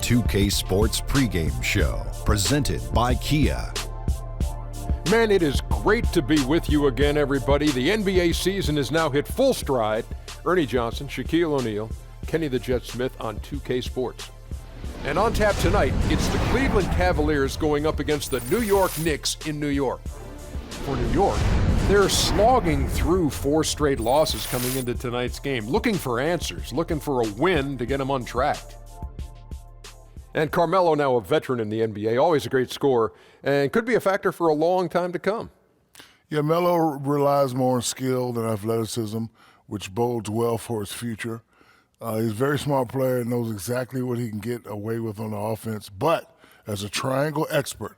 2K Sports pregame show, presented by Kia. Man, it is great to be with you again, everybody. The NBA season has now hit full stride. Ernie Johnson, Shaquille O'Neal, Kenny the Jet Smith on 2K Sports. And on tap tonight, it's the Cleveland Cavaliers going up against the New York Knicks in New York. For New York, they're slogging through 4 straight losses coming into tonight's game, looking for answers, looking for a win to get them on track. And Carmelo, now a veteran in the NBA, always a great scorer, and could be a factor for a long time to come. Yeah, Melo relies more on skill than athleticism, which bodes well for his future. He's a very smart player and knows exactly what he can get away with on the offense. But as a triangle expert,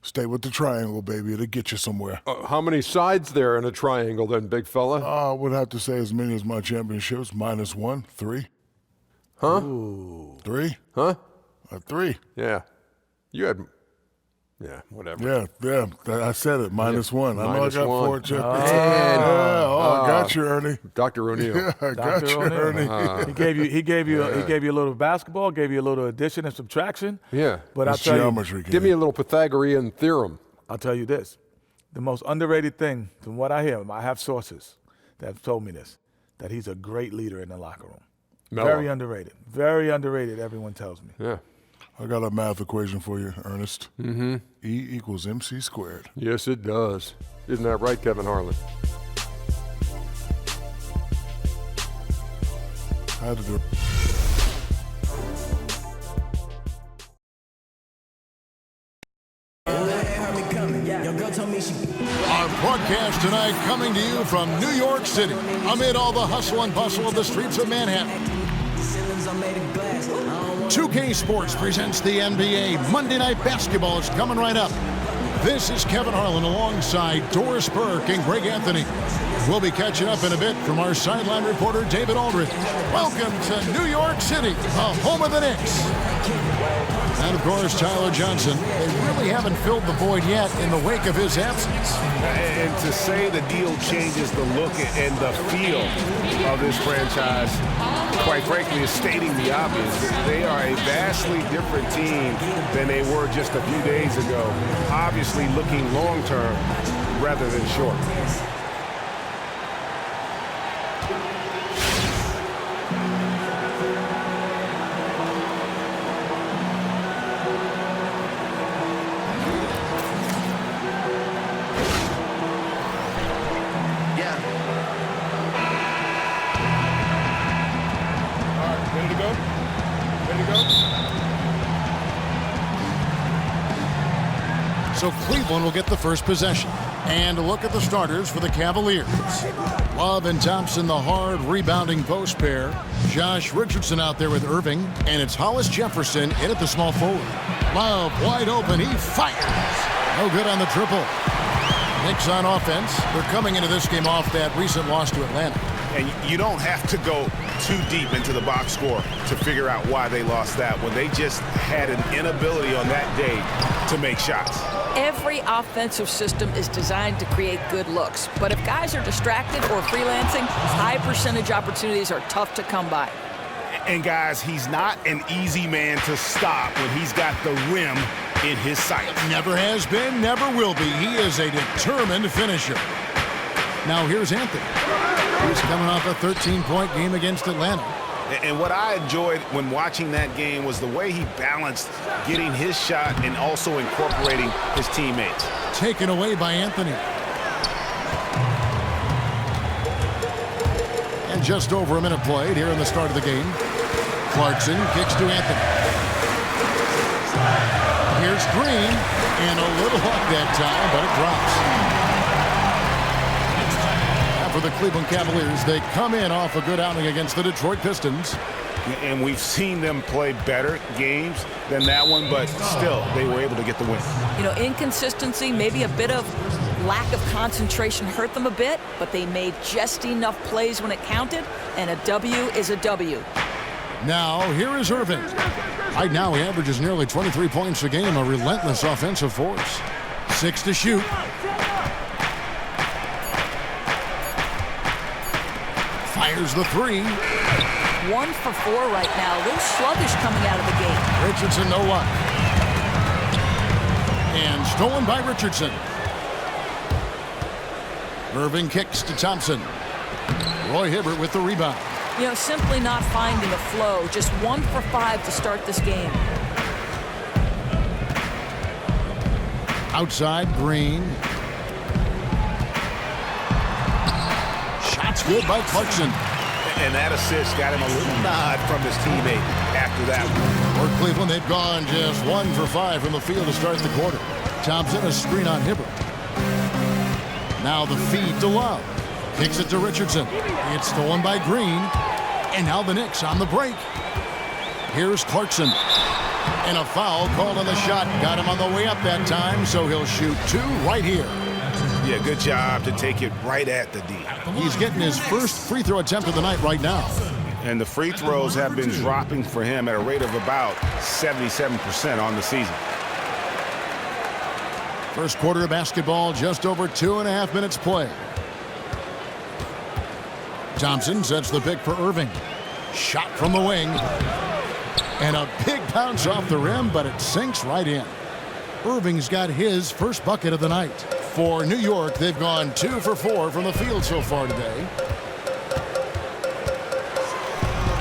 stay with the triangle, baby. It'll get you somewhere. How many sides there in a triangle then, big fella? I would have to say as many as my championships, -1, 3. Huh? Ooh. 3. Huh? 3. Yeah. You had, whatever. Yeah, I said it, -1. I know I got 4 championships. I got you, Ernie. Dr. O'Neal. Yeah, I got you, Ernie. He gave you a little basketball, gave you a little addition and subtraction. Yeah. But I'll tell geometry. Give me a little Pythagorean theorem. I'll tell you this. The most underrated thing, from what I hear, I have sources that have told me this, that he's a great leader in the locker room. Melo. Very underrated. Very underrated, everyone tells me. Yeah. I got a math equation for you, Ernest. Mm-hmm. E = MC squared. Yes, it does. Isn't that right, Kevin Harlan? I had to do it. Our broadcast tonight coming to you from New York City, amid all the hustle and bustle of the streets of Manhattan. 2K Sports presents the NBA. Monday Night Basketball is coming right up. This is Kevin Harlan alongside Doris Burke and Greg Anthony. We'll be catching up in a bit from our sideline reporter, David Aldridge. Welcome to New York City, the home of the Knicks. And, of course, Tyler Johnson. They really haven't filled the void yet in the wake of his absence. And to say the deal changes the look and the feel of this franchise, quite frankly, is stating the obvious. They are a vastly different team than they were just a few days ago. Obviously looking long-term rather than short. So Cleveland will get the first possession. And a look at the starters for the Cavaliers. Love and Thompson, the hard rebounding post pair. Josh Richardson out there with Irving. And it's Hollis Jefferson in at the small forward. Love wide open. He fires. No good on the triple. Knicks on offense. They're coming into this game off that recent loss to Atlanta. And you don't have to go too deep into the box score to figure out why they lost that, when they just had an inability on that day to make shots. Every offensive system is designed to create good looks. But if guys are distracted or freelancing, high percentage opportunities are tough to come by. And guys, he's not an easy man to stop when he's got the rim in his sight. Never has been, never will be. He is a determined finisher. Now here's Anthony. He's coming off a 13-point game against Atlanta. And what I enjoyed when watching that game was the way he balanced getting his shot and also incorporating his teammates. Taken away by Anthony. And just over a minute played here in the start of the game. Clarkson kicks to Anthony. Here's Green, and a little luck that time, but it drops. For the Cleveland Cavaliers, they come in off a good outing against the Detroit Pistons. And we've seen them play better games than that one, but still, they were able to get the win. You know, inconsistency, maybe a bit of lack of concentration hurt them a bit, but they made just enough plays when it counted, and a W is a W. Now, here is Irving. Right now, he averages nearly 23 points a game, a relentless offensive force. 6 to shoot. Fires the 3. 1 for 4 right now. A little sluggish coming out of the gate. Richardson, no luck. And stolen by Richardson. Irving kicks to Thompson. Roy Hibbert with the rebound. You know, simply not finding a flow. Just 1 for 5 to start this game. Outside, Green. Shots good by Clarkson. And that assist got him a little nod from his teammate after that one. For Cleveland, they've gone just 1 for 5 from the field to start the quarter. Thompson, a screen on Hibbert. Now the feed to Love. Kicks it to Richardson. It's stolen by Green. And now the Knicks on the break. Here's Clarkson. And a foul called on the shot. Got him on the way up that time, so he'll shoot 2 right here. Yeah, good job to take it right at the D. He's getting his first free throw attempt of the night right now. And the free throws have been dropping for him at a rate of about 77% on the season. First quarter of basketball, just over 2.5 minutes play. Thompson sets the pick for Irving. Shot from the wing. And a big bounce off the rim, but it sinks right in. Irving's got his first bucket of the night. For New York, they've gone 2 for 4 from the field so far today.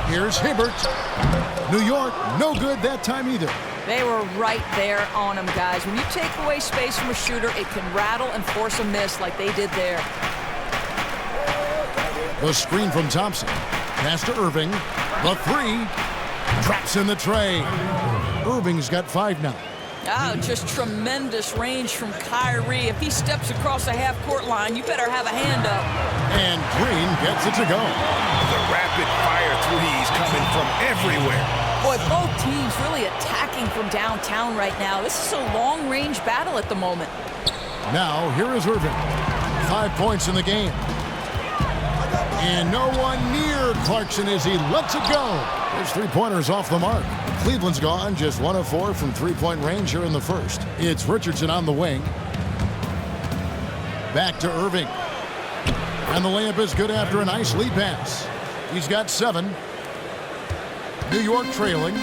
Here's Hibbert. New York, no good that time either. They were right there on him, guys. When you take away space from a shooter, it can rattle and force a miss like they did there. The screen from Thompson. Pass to Irving. The 3. Traps in the tray. Irving's got 5 now. Oh, just tremendous range from Kyrie. If he steps across the half-court line, you better have a hand up. And Green gets it to go. The rapid-fire threes coming from everywhere. Boy, both teams really attacking from downtown right now. This is a long-range battle at the moment. Now, here is Irving. 5 points in the game. And no one near Clarkson as he lets it go. His three-pointers off the mark. Cleveland's gone just 1 of 4 from three-point range here in the first. It's Richardson on the wing. Back to Irving. And the layup is good after a nice lead pass. He's got 7. New York trailing.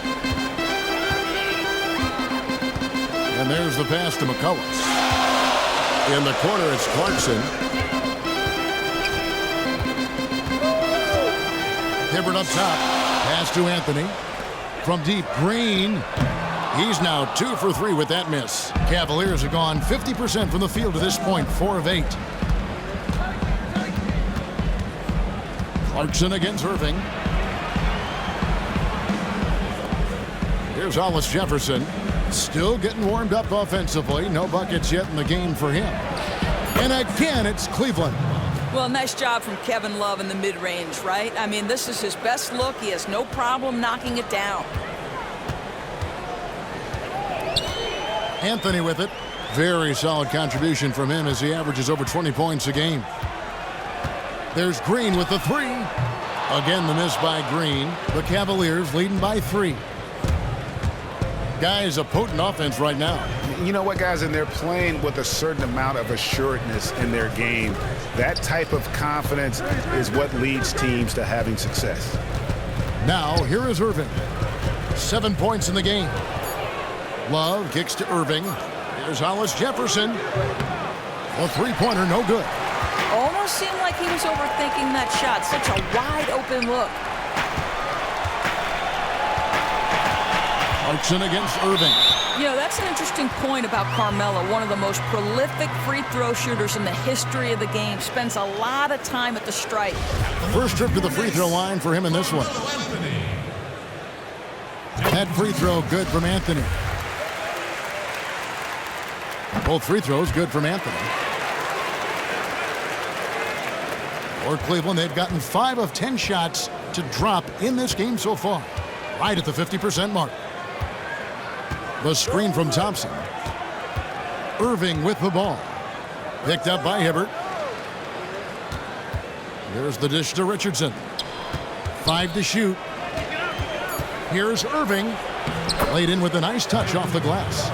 And there's the pass to McCullough. In the corner, it's Clarkson. Hibbert up top. Pass to Anthony. From deep, Green. He's now 2 for 3 with that miss. Cavaliers have gone 50% from the field to this point, 4 of 8. Clarkson against Irving. Here's Hollis Jefferson. Still getting warmed up offensively. No buckets yet in the game for him. And again, it's Cleveland. Well, nice job from Kevin Love in the mid-range, right? I mean, this is his best look. He has no problem knocking it down. Anthony with it. Very solid contribution from him as he averages over 20 points a game. There's Green with the 3. Again, the miss by Green. The Cavaliers leading by 3. Guys, a potent offense right now. You know what, guys? And they're playing with a certain amount of assuredness in their game. That type of confidence is what leads teams to having success. Now, here is Irving. 7 points in the game. Love kicks to Irving. Here's Hollis Jefferson. A three-pointer, no good. Almost seemed like he was overthinking that shot. Such a wide-open look. Clarkson against Irving. You know, that's an interesting point about Carmelo, one of the most prolific free throw shooters in the history of the game. Spends a lot of time at the stripe. First trip to the free throw line for him in this one. That free throw good from Anthony. Both free throws good from Anthony. For Cleveland, they've gotten 5 of 10 shots to drop in this game so far. Right at the 50% mark. The screen from Thompson. Irving with the ball. Picked up by Hibbert. There's the dish to Richardson. 5 to shoot. Here's Irving. Laid in with a nice touch off the glass.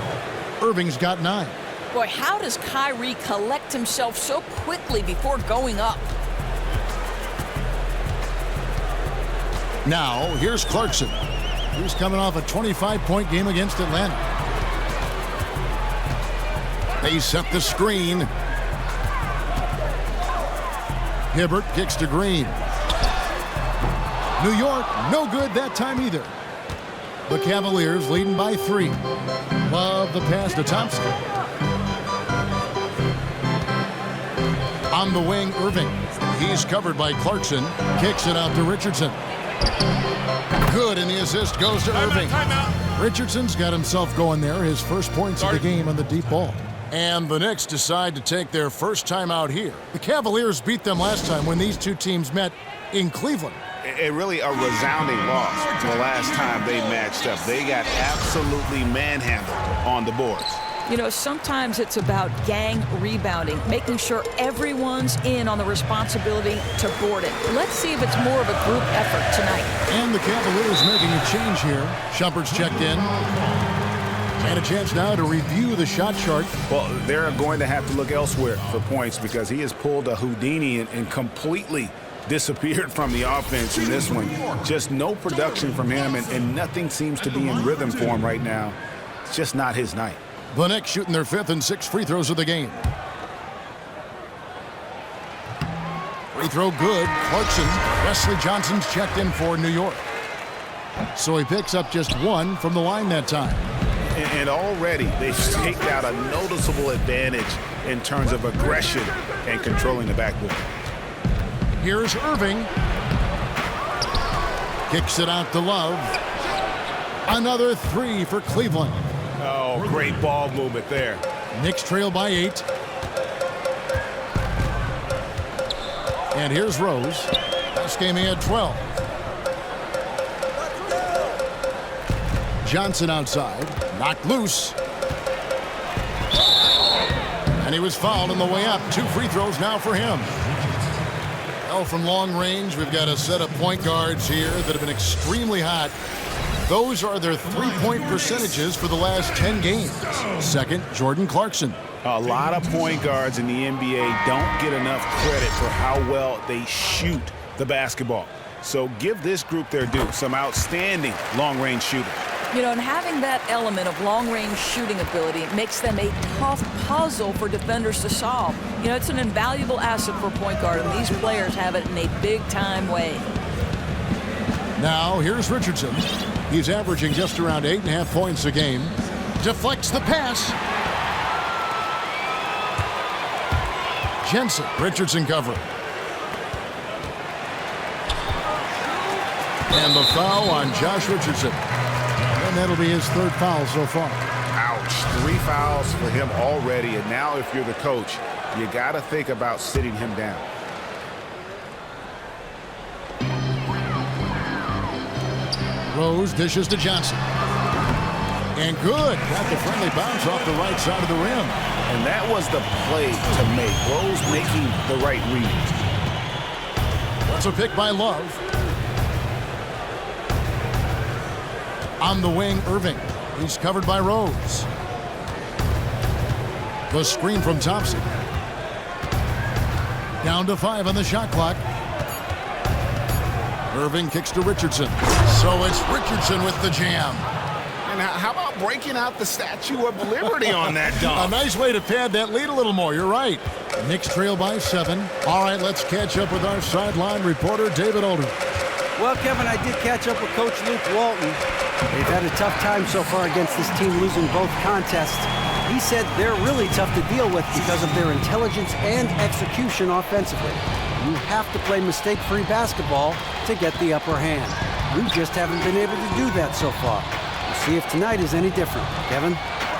Irving's got 9. Boy, how does Kyrie collect himself so quickly before going up? Now, here's Clarkson. He's coming off a 25-point game against Atlanta. They set the screen. Hibbert kicks to Green. New York, no good that time either. The Cavaliers leading by 3. Love the pass to Thompson. On the wing, Irving. He's covered by Clarkson. Kicks it out to Richardson. Good, and the assist goes to Irving. Richardson's got himself going there. His first points of the game on the deep ball. And the Knicks decide to take their first time out here. The Cavaliers beat them last time when these two teams met in Cleveland. Really a resounding loss the last time they matched up. They got absolutely manhandled on the boards. You know, sometimes it's about gang rebounding, making sure everyone's in on the responsibility to board it. Let's see if it's more of a group effort tonight. And the Cavaliers making a change here. Shumpert's checked in. And a chance now to review the shot chart. Well, they're going to have to look elsewhere for points because he has pulled a Houdini and completely disappeared from the offense in this one. Just no production from him, and nothing seems to be in rhythm for him right now. It's just not his night. The Knicks shooting their 5th and 6th free throws of the game. Free throw good. Clarkson. Wesley Johnson's checked in for New York. So he picks up just 1 from the line that time. And already they've staked out a noticeable advantage in terms of aggression and controlling the backboard. Here's Irving. Kicks it out to Love. Another 3 for Cleveland. Oh, great ball movement there. Knicks trail by 8. And here's Rose. This game he had 12. Johnson outside. Knocked loose. And he was fouled on the way up. 2 free throws now for him. Well, from long range, we've got a set of point guards here that have been extremely hot. Those are their 3-point percentages for the last 10 games. Second, Jordan Clarkson. A lot of point guards in the NBA don't get enough credit for how well they shoot the basketball. So give this group their due. Some outstanding long-range shooting. You know, and having that element of long-range shooting ability makes them a tough puzzle for defenders to solve. You know, it's an invaluable asset for a point guard, and these players have it in a big-time way. Now, here's Richardson. He's averaging just around 8.5 points a game. Deflects the pass. Jensen, Richardson covering. And the foul on Josh Richardson. And that'll be his 3rd foul so far. Ouch. 3 fouls for him already. And now if you're the coach, you got to think about sitting him down. Rose dishes to Johnson. And good. Got the friendly bounce off the right side of the rim. And that was the play to make. Rose making the right read. That's a pick by Love. On the wing, Irving. He's covered by Rose. The screen from Thompson. Down to 5 on the shot clock. Irving kicks to Richardson. So it's Richardson with the jam. And how about breaking out the Statue of Liberty on that dunk? A nice way to pad that lead a little more. You're right. Knicks trail by 7. All right, let's catch up with our sideline reporter, David Aldridge. Well, Kevin, I did catch up with Coach Luke Walton. They've had a tough time so far against this team, losing both contests. He said they're really tough to deal with because of their intelligence and execution offensively. You have to play mistake-free basketball to get the upper hand. We just haven't been able to do that so far. We'll see if tonight is any different. Kevin?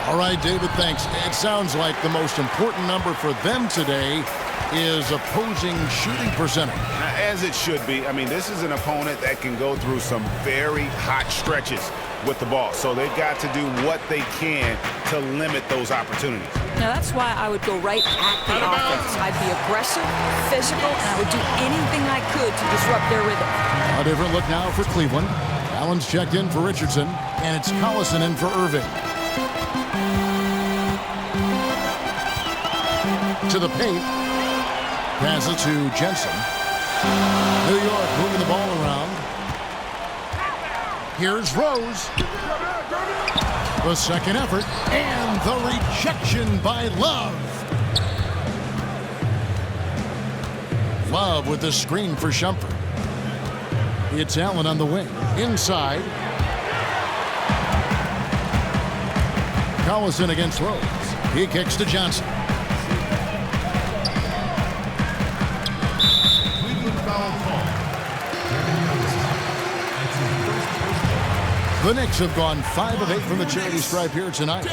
All right, David, thanks. It sounds like the most important number for them today is opposing shooting percentage. As it should be. I mean, this is an opponent that can go through some very hot stretches with the ball. So they've got to do what they can to limit those opportunities. Now, that's why I would go right at the offense. I'd be aggressive, physical, and I would do anything I could to disrupt their rhythm. A different look now for Cleveland. Allen's checked in for Richardson, and it's Collison in for Irving. To the paint. Pass it to Jensen. New York moving the ball around. Here's Rose. The second effort, and the rejection by Love. Love with the screen for Shumpert. It's Allen on the wing. Inside. Collison against Rose. He kicks to Johnson. The Knicks have gone 5 of 8 from the charity stripe here tonight.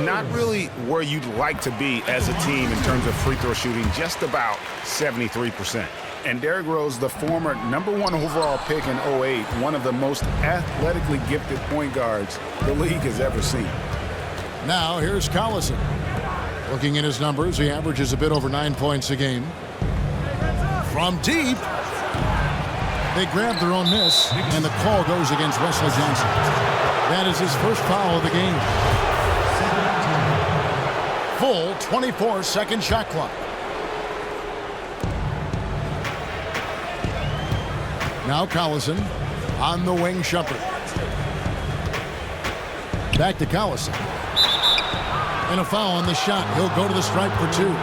Not really where you'd like to be as a team in terms of free throw shooting, just about 73%. And Derrick Rose, the former #1 overall pick in 08, one of the most athletically gifted point guards the league has ever seen. Now here's Collison. Looking at his numbers, he averages a bit over 9 points a game. From deep. They grab their own miss, and the call goes against Wesley Johnson. That is his first foul of the game. Full 24-second shot clock. Now Collison on the wing, Shumpert. Back to Collison. And a foul on the shot. He'll go to the stripe for 2.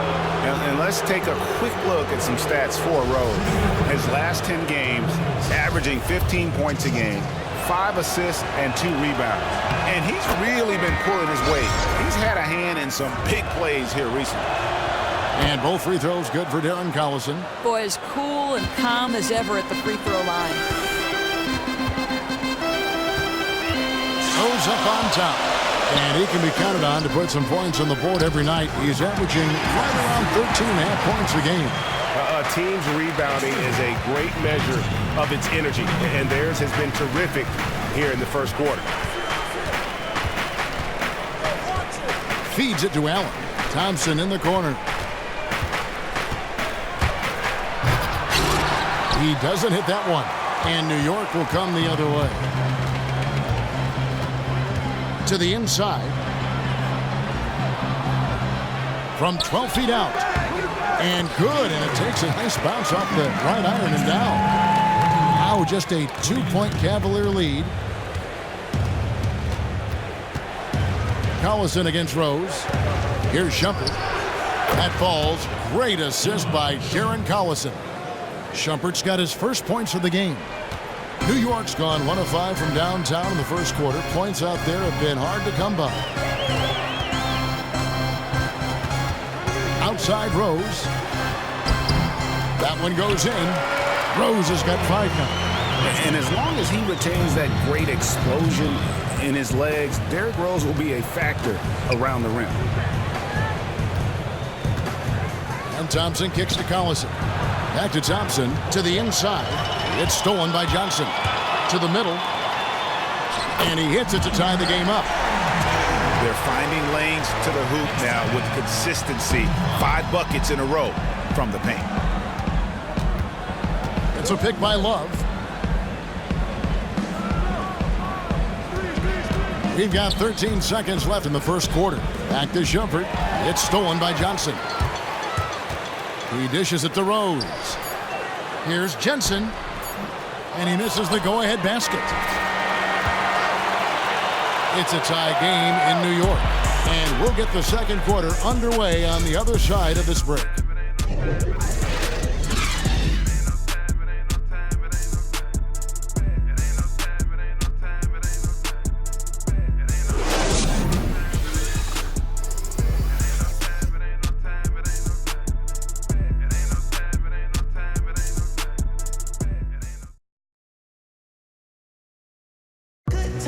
And let's take a quick look at some stats for Rose. His last 10 games, averaging 15 points a game, 5 assists, and 2 rebounds. And he's really been pulling his weight. He's had a hand in some big plays here recently. And both free throws good for Darren Collison. Boy, as cool and calm as ever at the free throw line. Goes up on top. And he can be counted on to put some points on the board every night. He's averaging right around 13.5 points a game. A team's rebounding is a great measure of its energy, and theirs has been terrific here in the first quarter. Feeds it to Allen. Thompson in the corner. He doesn't hit that one. And New York will come the other way. To the inside. From 12 feet out. And good. And it takes a nice bounce off the right iron and down. Now just a 2-point Cavalier lead. Collison against Rose. Here's Shumpert. That falls. Great assist by Darren Collison. Shumpert's got his first points of the game. New York's gone 1 of 5 from downtown in the first quarter. Points out there have been hard to come by. Outside Rose. That one goes in. Rose has got 5 now. And as long as he retains that great explosion in his legs, Derrick Rose will be a factor around the rim. And Thompson kicks to Collison. Back to Thompson to the inside. It's stolen by Johnson. To the middle. And he hits it to tie the game up. They're finding lanes to the hoop now with consistency. 5 buckets in a row from the paint. It's a pick by Love. We've got 13 seconds left in the first quarter. Back to Shumpert. It's stolen by Johnson. He dishes it to Rose. Here's Jensen. And he misses the go-ahead basket. It's a tie game in New York. And we'll get the second quarter underway on the other side of this break.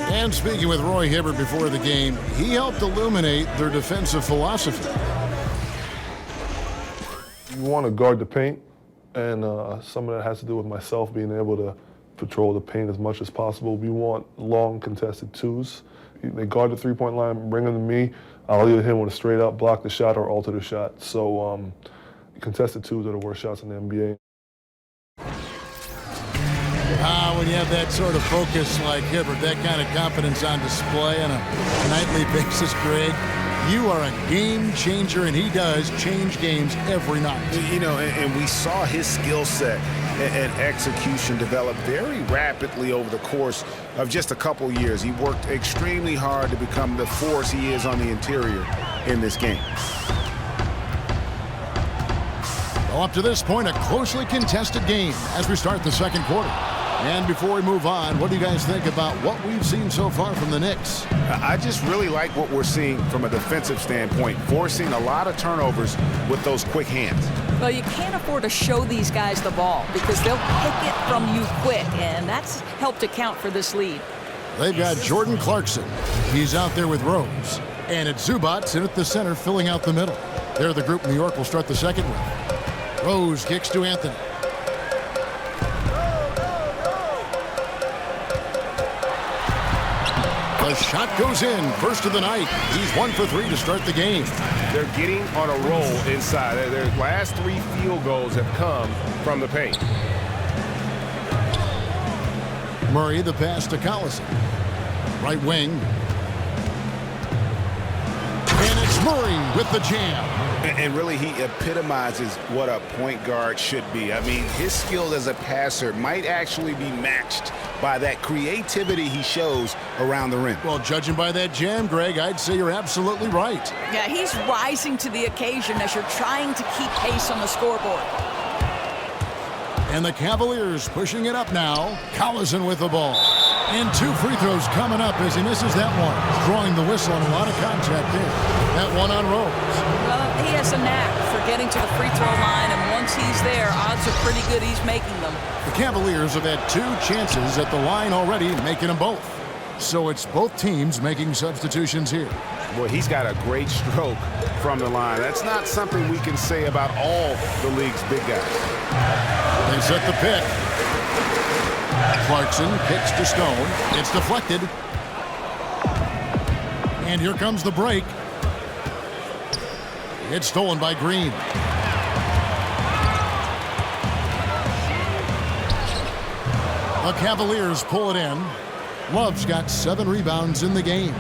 And speaking with Roy Hibbert before the game, he helped illuminate their defensive philosophy. You want to guard the paint, and some of that has to do with myself being able to patrol the paint as much as possible. We want long contested twos. They guard the three-point line, bring them to me. I'll either hit him with a straight-up block the shot or alter the shot. So contested twos are the worst shots in the NBA. When you have that sort of focus like Hibbert, that kind of confidence on display on a nightly basis, Greg, You are a game changer, and he does change games every night. You know, and we saw his skill set and execution develop very rapidly over the course of just a couple years. He worked extremely hard to become the force he is on the interior in this game. Well, up to this point, a closely contested game as we start the second quarter. And before we move on, what do you guys think about what we've seen so far from the Knicks? I just really like what we're seeing from a defensive standpoint, forcing a lot of turnovers with those quick hands. Well, you can't afford to show these guys the ball because they'll pick it from you quick, and that's helped account for this lead. They've got Jordan Clarkson. He's out there with Rose. And it's Zubac in at the center, filling out the middle. They're the group New York will start the second with. Rose kicks to Anthony. The shot goes in, first of the night. He's 1 for 3 to start the game. They're getting on a roll inside. Their last 3 field goals have come from the paint. Murray, the pass to Collison. Right wing. And it's Murray with the jam. And really, he epitomizes what a point guard should be. I mean, his skill as a passer might actually be matched by that creativity he shows around the rim. Well, judging by that jam, Greg, I'd say you're absolutely right. Yeah, he's rising to the occasion as you're trying to keep pace on the scoreboard. And the Cavaliers pushing it up now. Collison with the ball. And 2 free throws coming up as he misses that one. Drawing the whistle and a lot of contact there. That one on Rose. Well, he has a knack for getting to the free throw line, and once he's there, odds are pretty good he's making them. The Cavaliers have had 2 chances at the line already, making them both. So it's both teams making substitutions here. Boy, he's got a great stroke from the line. That's not something we can say about all the league's big guys. They set the pick. Clarkson kicks to Stone. It's deflected. And here comes the break. It's stolen by Green. The Cavaliers pull it in. Love's got 7 rebounds in the game.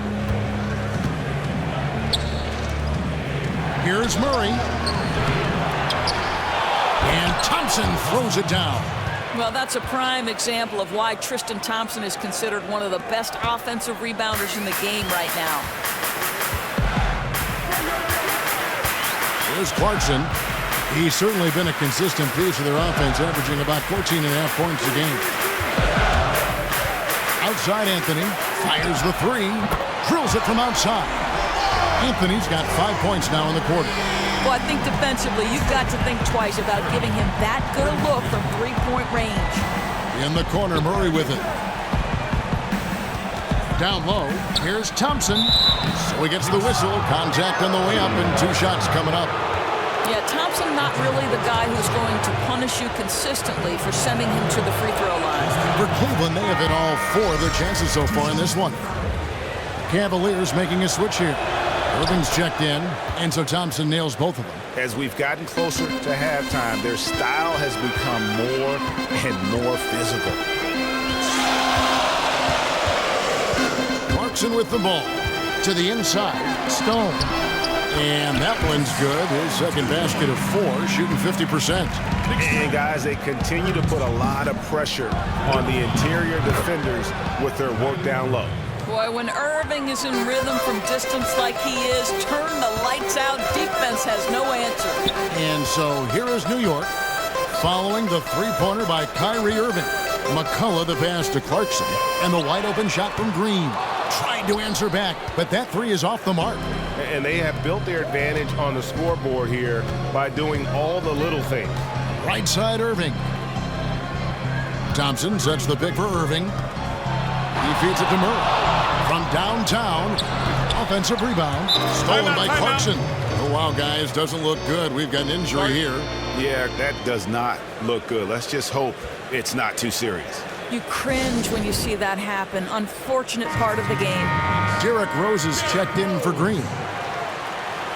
Here's Murray. And Thompson throws it down. Well, that's a prime example of why Tristan Thompson is considered one of the best offensive rebounders in the game right now. Here's Clarkson. He's certainly been a consistent piece of their offense, averaging about 14.5 points a game. Outside Anthony, fires the 3, drills it from outside. Anthony's got 5 points now in the quarter. Well, I think defensively, you've got to think twice about giving him that good a look from 3-point range. In the corner, Murray with it. Down low, here's Thompson. So he gets the whistle, contact on the way up, and 2 shots coming up. Yeah, Thompson not really the guy who's going to punish you consistently for sending him to the free throw line. For Cleveland, they have hit all 4 of their chances so far in this one. Cavaliers making a switch here. Irving's checked in, and so Thompson nails both of them. As we've gotten closer to halftime, their style has become more and more physical. Clarkson with the ball. To the inside, Stone. And that one's good. His second basket of 4, shooting 50%. And guys, they continue to put a lot of pressure on the interior defenders with their work down low. Boy, when Irving is in rhythm from distance like he is, turn the lights out. Defense has no answer. And so here is New York, following the 3-pointer by Kyrie Irving. McCullough the pass to Clarkson, and the wide-open shot from Green. Tried to answer back, but that 3 is off the mark. And they have built their advantage on the scoreboard here by doing all the little things. Right side Irving. Thompson sets the pick for Irving. He feeds it to Murray. From downtown, offensive rebound, stolen by Clarkson. Oh, wow, guys, doesn't look good. We've got an injury here. Yeah, that does not look good. Let's just hope it's not too serious. You cringe when you see that happen. Unfortunate part of the game. Derrick Rose is checked in for Green.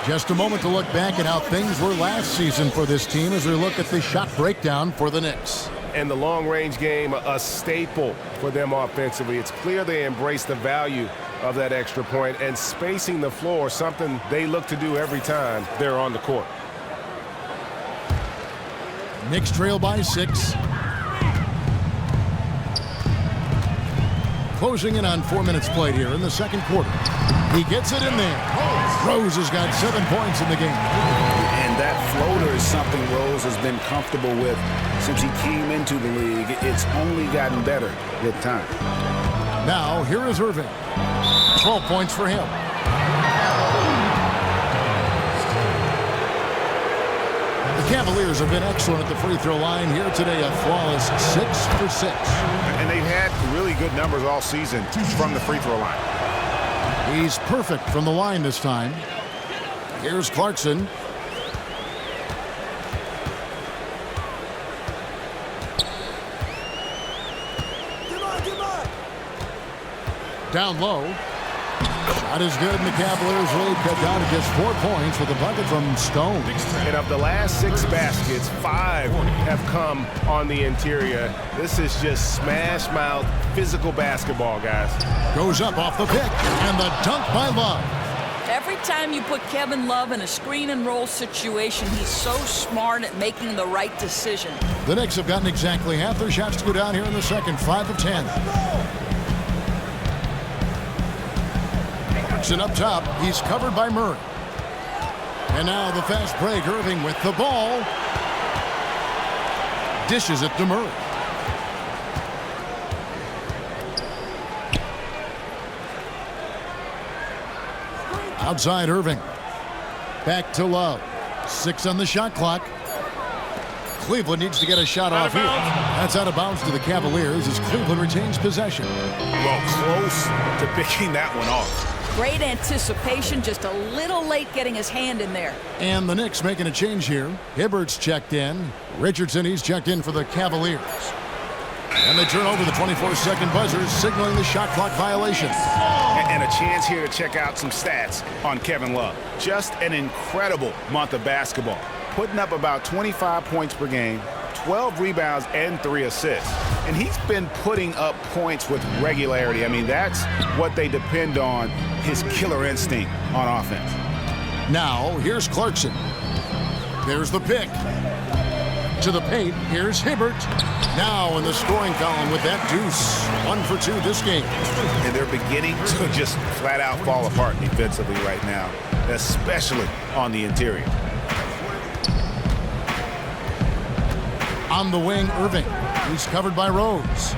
Just a moment to look back at how things were last season for this team as we look at the shot breakdown for the Knicks. And the long-range game, a staple for them offensively. It's clear they embrace the value of that extra point and spacing the floor, something they look to do every time they're on the court. Knicks trail by 6. Closing in on 4 minutes played here in the second quarter. He gets it in there. Rose has got 7 points in the game. And that floater is something Rose has been comfortable with since he came into the league. It's only gotten better with time. Now, here is Irving. 12 points for him. The Cavaliers have been excellent at the free throw line here today. A flawless 6 for 6. And they've had really good numbers all season from the free throw line. He's perfect from the line this time. Here's Clarkson. Down low. Shot is good, and the Cavaliers really cut down to just 4 points with a bucket from Stone. And of the last 6 baskets, 5 have come on the interior. This is just smash mouth physical basketball, guys. Goes up off the pick, and the dunk by Love. Every time you put Kevin Love in a screen and roll situation, he's so smart at making the right decision. The Knicks have gotten exactly half their shots to go down here in the second, 5 of 10. And up top, he's covered by Murray. And now the fast break, Irving with the ball. Dishes it to Murray. Outside Irving. Back to Love. 6 on the shot clock. Cleveland needs to get a shot off here. That's out of bounds to the Cavaliers as Cleveland retains possession. Well, close to picking that one off. Great anticipation, just a little late getting his hand in there. And the Knicks making a change here. Hibbert's checked in. Richardson, he's checked in for the Cavaliers. And they turn over the 24-second buzzer, signaling the shot clock violation. And a chance here to check out some stats on Kevin Love. Just an incredible month of basketball. Putting up about 25 points per game, 12 rebounds, and 3 assists. And he's been putting up points with regularity. I mean, that's what they depend on, his killer instinct on offense. Now, here's Clarkson. There's the pick. To the paint, here's Hibbert. Now in the scoring column with that deuce. 1 for 2 this game. And they're beginning to just flat out fall apart defensively right now, especially on the interior. On the wing, Irving. He's covered by Rose.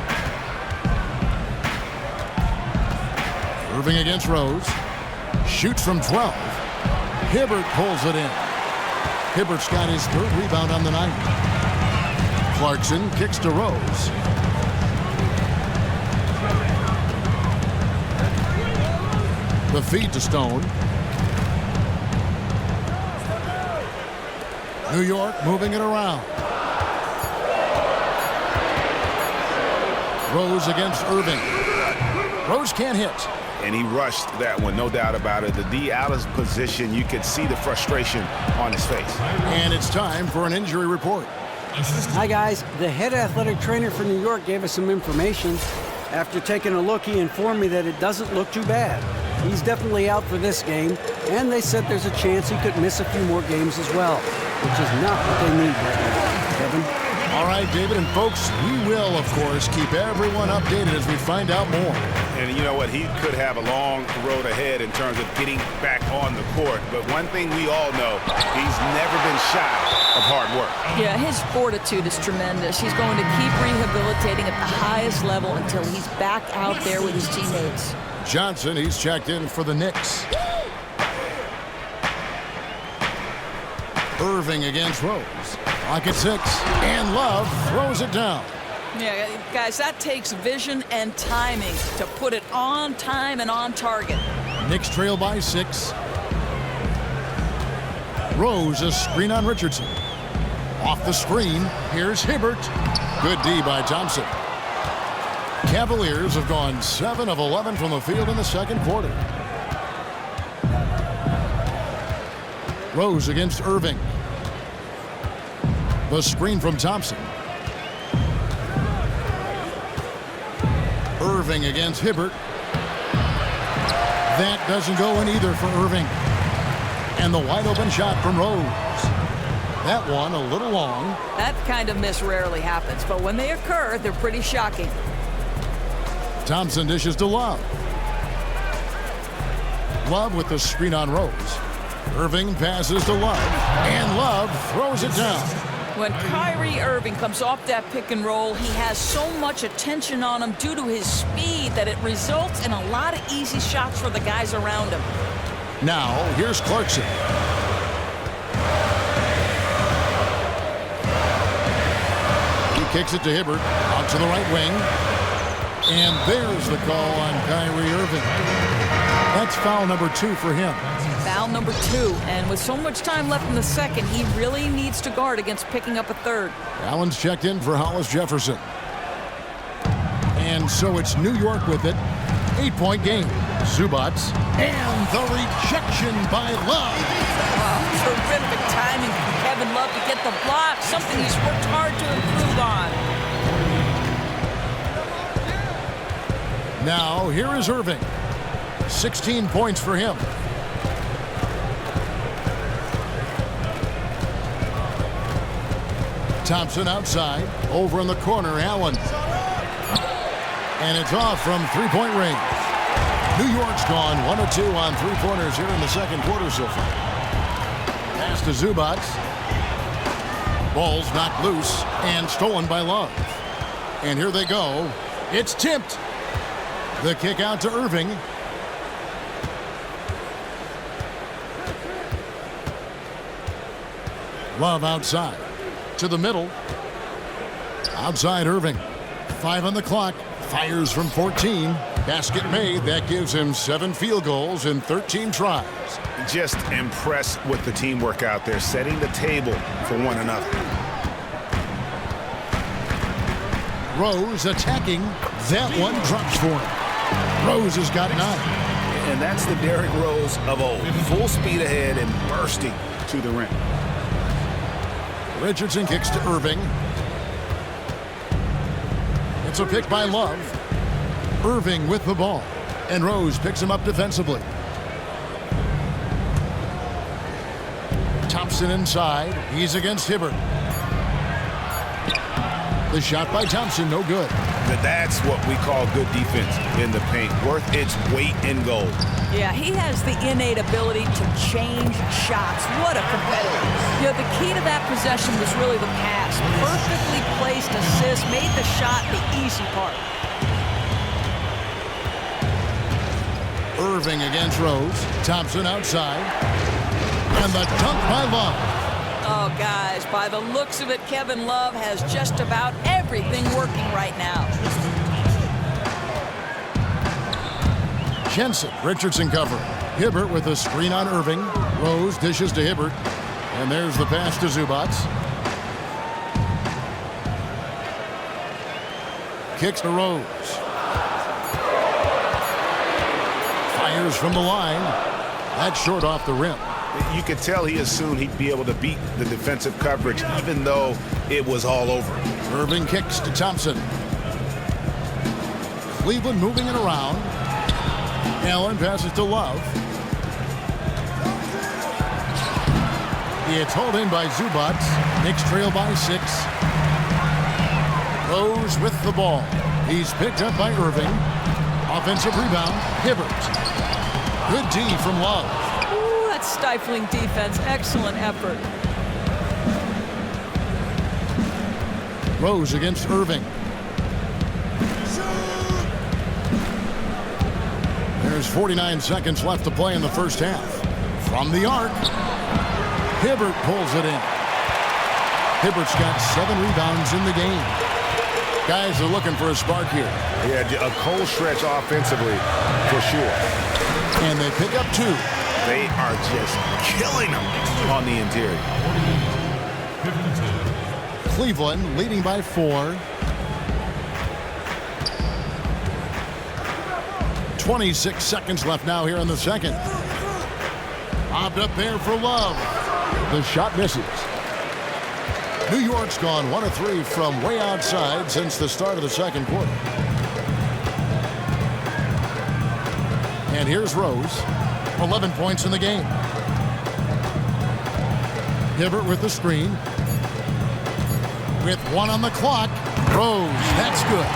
Irving against Rose. Shoots from 12. Hibbert pulls it in. Hibbert's got his 3rd rebound on the night. Clarkson kicks to Rose. The feed to Stone. New York moving it around. Rose against Irving. Rose can't hit. And he rushed that one, no doubt about it. The D out of position, you could see the frustration on his face. And it's time for an injury report. Hi, guys. The head athletic trainer for New York gave us some information. After taking a look, he informed me that it doesn't look too bad. He's definitely out for this game, and they said there's a chance he could miss a few more games as well, which is not what they need right now. Kevin? All right, David, and folks, we will, of course, keep everyone updated as we find out more. And you know what? He could have a long road ahead in terms of getting back on the court. But one thing we all know, he's never been shy of hard work. Yeah, his fortitude is tremendous. He's going to keep rehabilitating at the highest level until he's back out there with his teammates. Johnson, he's checked in for the Knicks. Irving against Rose. Clock at 6, and Love throws it down. Yeah, guys, that takes vision and timing to put it on time and on target. Knicks trail by 6. Rose, a screen on Richardson. Off the screen, here's Hibbert. Good D by Thompson. Cavaliers have gone 7 of 11 from the field in the second quarter. Rose against Irving. The screen from Thompson. Irving against Hibbert. That doesn't go in either for Irving. And the wide open shot from Rose. That one a little long. That kind of miss rarely happens, but when they occur, they're pretty shocking. Thompson dishes to Love. Love with the screen on Rose. Irving passes to Love, and Love throws it down. When Kyrie Irving comes off that pick and roll, he has so much attention on him due to his speed that it results in a lot of easy shots for the guys around him. Now, here's Clarkson. He kicks it to Hibbert, out to the right wing. And there's the call on Kyrie Irving. That's foul number 2 for him. Foul number 2, and with so much time left in the second, he really needs to guard against picking up a third. Allen's checked in for Hollis Jefferson. And so it's New York with it. 8-point game. Zubac. And the rejection by Love. Wow, terrific timing from Kevin Love to get the block, something he's worked hard to improve on. Now, here is Irving. 16 points for him. Thompson outside. Over in the corner, Allen. And it's off from three-point range. New York's gone 1 of 2 on three-pointers here in the second quarter so far. Pass to Zubac. Ball's knocked loose and stolen by Love. And here they go. It's tipped. The kick out to Irving. Love outside. To the middle. Outside Irving. 5 on the clock. Fires from 14. Basket made. That gives him 7 field goals in 13 tries. Just impressed with the teamwork out there, setting the table for one another. Rose attacking. That one drops for him. Rose has got 9. And that's the Derrick Rose of old. Full speed ahead and bursting to the rim. Richardson kicks to Irving. It's a pick by Love. Irving with the ball. And Rose picks him up defensively. Thompson inside. He's against Hibbert. The shot by Thompson, no good. That's what we call good defense in the paint. Worth its weight in gold. Yeah, he has the innate ability to change shots. What a competitor. You know, the key to that possession was really the pass. Perfectly placed assist, made the shot the easy part. Irving against Rose. Thompson outside. And the dunk by Love. Oh, guys, by the looks of it, Kevin Love has just about everything working right now. Jensen, Richardson cover. Hibbert with a screen on Irving. Rose dishes to Hibbert. And there's the pass to Zubac. Kicks to Rose. Fires from the line. That's short off the rim. You could tell he assumed he'd be able to beat the defensive coverage, even though it was all over. Irving kicks to Thompson. Cleveland moving it around. Allen passes to Love. It's hauled in by Zubac. Knicks trail by 6. Rose with the ball. He's picked up by Irving. Offensive rebound, Hibbert. Good D from Love. Ooh, that's stifling defense. Excellent effort. Rose against Irving. There's 49 seconds left to play in the first half. From the arc, Hibbert pulls it in. Hibbert's got 7 rebounds in the game. Guys are looking for a spark here. Yeah, a cold stretch offensively, for sure. And they pick up 2. They are just killing them on the interior. Cleveland leading by 4. 26 seconds left now here in the second. Popped up there for Love. The shot misses. New York's gone 1 of 3 from way outside since the start of the second quarter. And here's Rose. 11 points in the game. Hibbert with the screen. With 1 on the clock. Rose, that's good.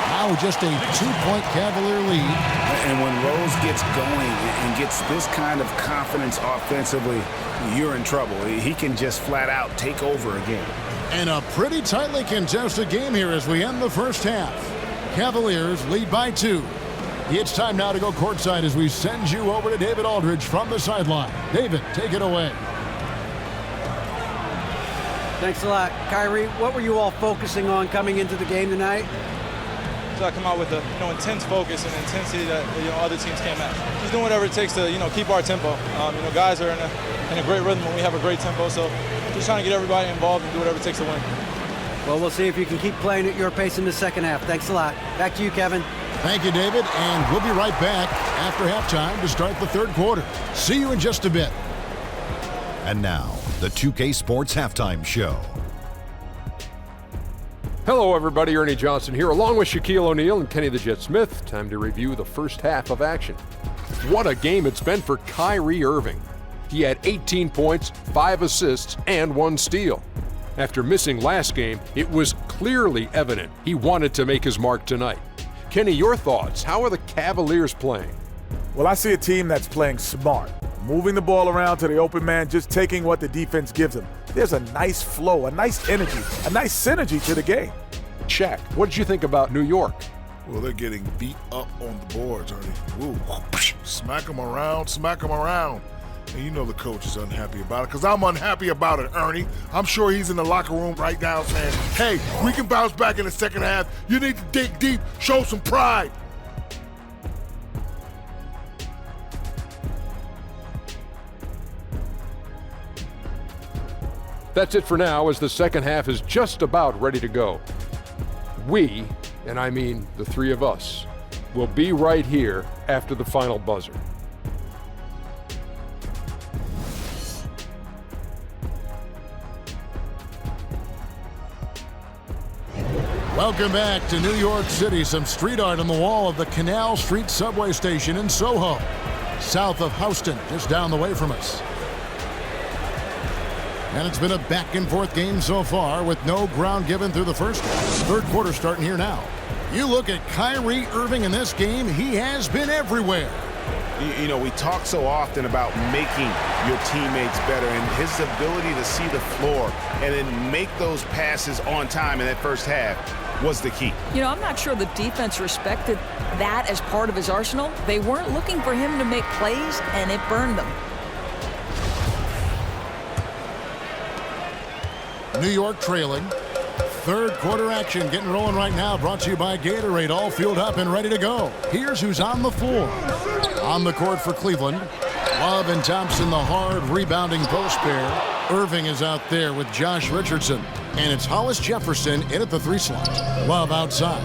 Now just a 2-point Cavalier lead. And when Rose gets going and gets this kind of confidence offensively, you're in trouble. He can just flat out take over again. And a pretty tightly contested game here as we end the first half. Cavaliers lead by 2. It's time now to go courtside as we send you over to David Aldridge from the sideline. David, take it away. Thanks a lot. Kyrie, what were you all focusing on coming into the game tonight? So I come out with a intense focus and intensity that other teams can't match. Just doing whatever it takes to keep our tempo. Guys are in a great rhythm when we have a great tempo. So just trying to get everybody involved and do whatever it takes to win. Well, we'll see if you can keep playing at your pace in the second half. Thanks a lot. Back to you, Kevin. Thank you, David, and we'll be right back after halftime to start the third quarter. See you in just a bit. And now, the 2K Sports Halftime Show. Hello, everybody. Ernie Johnson here, along with Shaquille O'Neal and Kenny the Jet Smith. Time to review the first half of action. What a game it's been for Kyrie Irving. He had 18 points, 5 assists, and 1 steal. After missing last game, it was clearly evident he wanted to make his mark tonight. Kenny, your thoughts? How are the Cavaliers playing? Well, I see a team that's playing smart, moving the ball around to the open man, just taking what the defense gives them. There's a nice flow, a nice energy, a nice synergy to the game. Shaq, what did you think about New York? Well, they're getting beat up on the boards, Ernie. Woo. Smack them around, smack them around. And you know the coach is unhappy about it, because I'm unhappy about it, Ernie. I'm sure he's in the locker room right now saying, hey, we can bounce back in the second half. You need to dig deep, show some pride. That's it for now, as the second half is just about ready to go. We, and I mean the three of us, will be right here after the final buzzer. Welcome back to New York City. Some street art on the wall of the Canal Street subway station in Soho, south of Houston, just down the way from us. And it's been a back-and-forth game so far with no ground given through the first half. Third quarter starting here now. You look at Kyrie Irving in this game, he has been everywhere. We talk so often about making your teammates better, and his ability to see the floor and then make those passes on time in that first half was the key. I'm not sure the defense respected that as part of his arsenal. They weren't looking for him to make plays, and it burned them. New York trailing. Third quarter action getting rolling right now, brought to you by Gatorade, all fueled up and ready to go. Here's who's on the floor. On the court for Cleveland, Love and Thompson, the hard rebounding post pair. Irving is out there with Josh Richardson, and it's Hollis Jefferson in at the 3 slot. Love outside.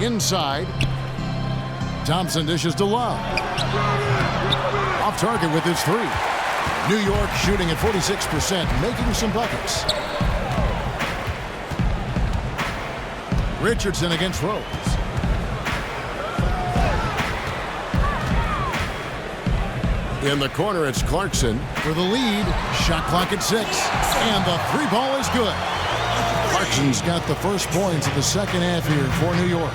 Inside, Thompson dishes to Love. Off target with his 3. New York shooting at 46%, making some buckets. Richardson against Rose. In the corner, it's Clarkson for the lead. Shot clock at 6. And the 3 ball is good. Clarkson's got the first points of the second half here for New York.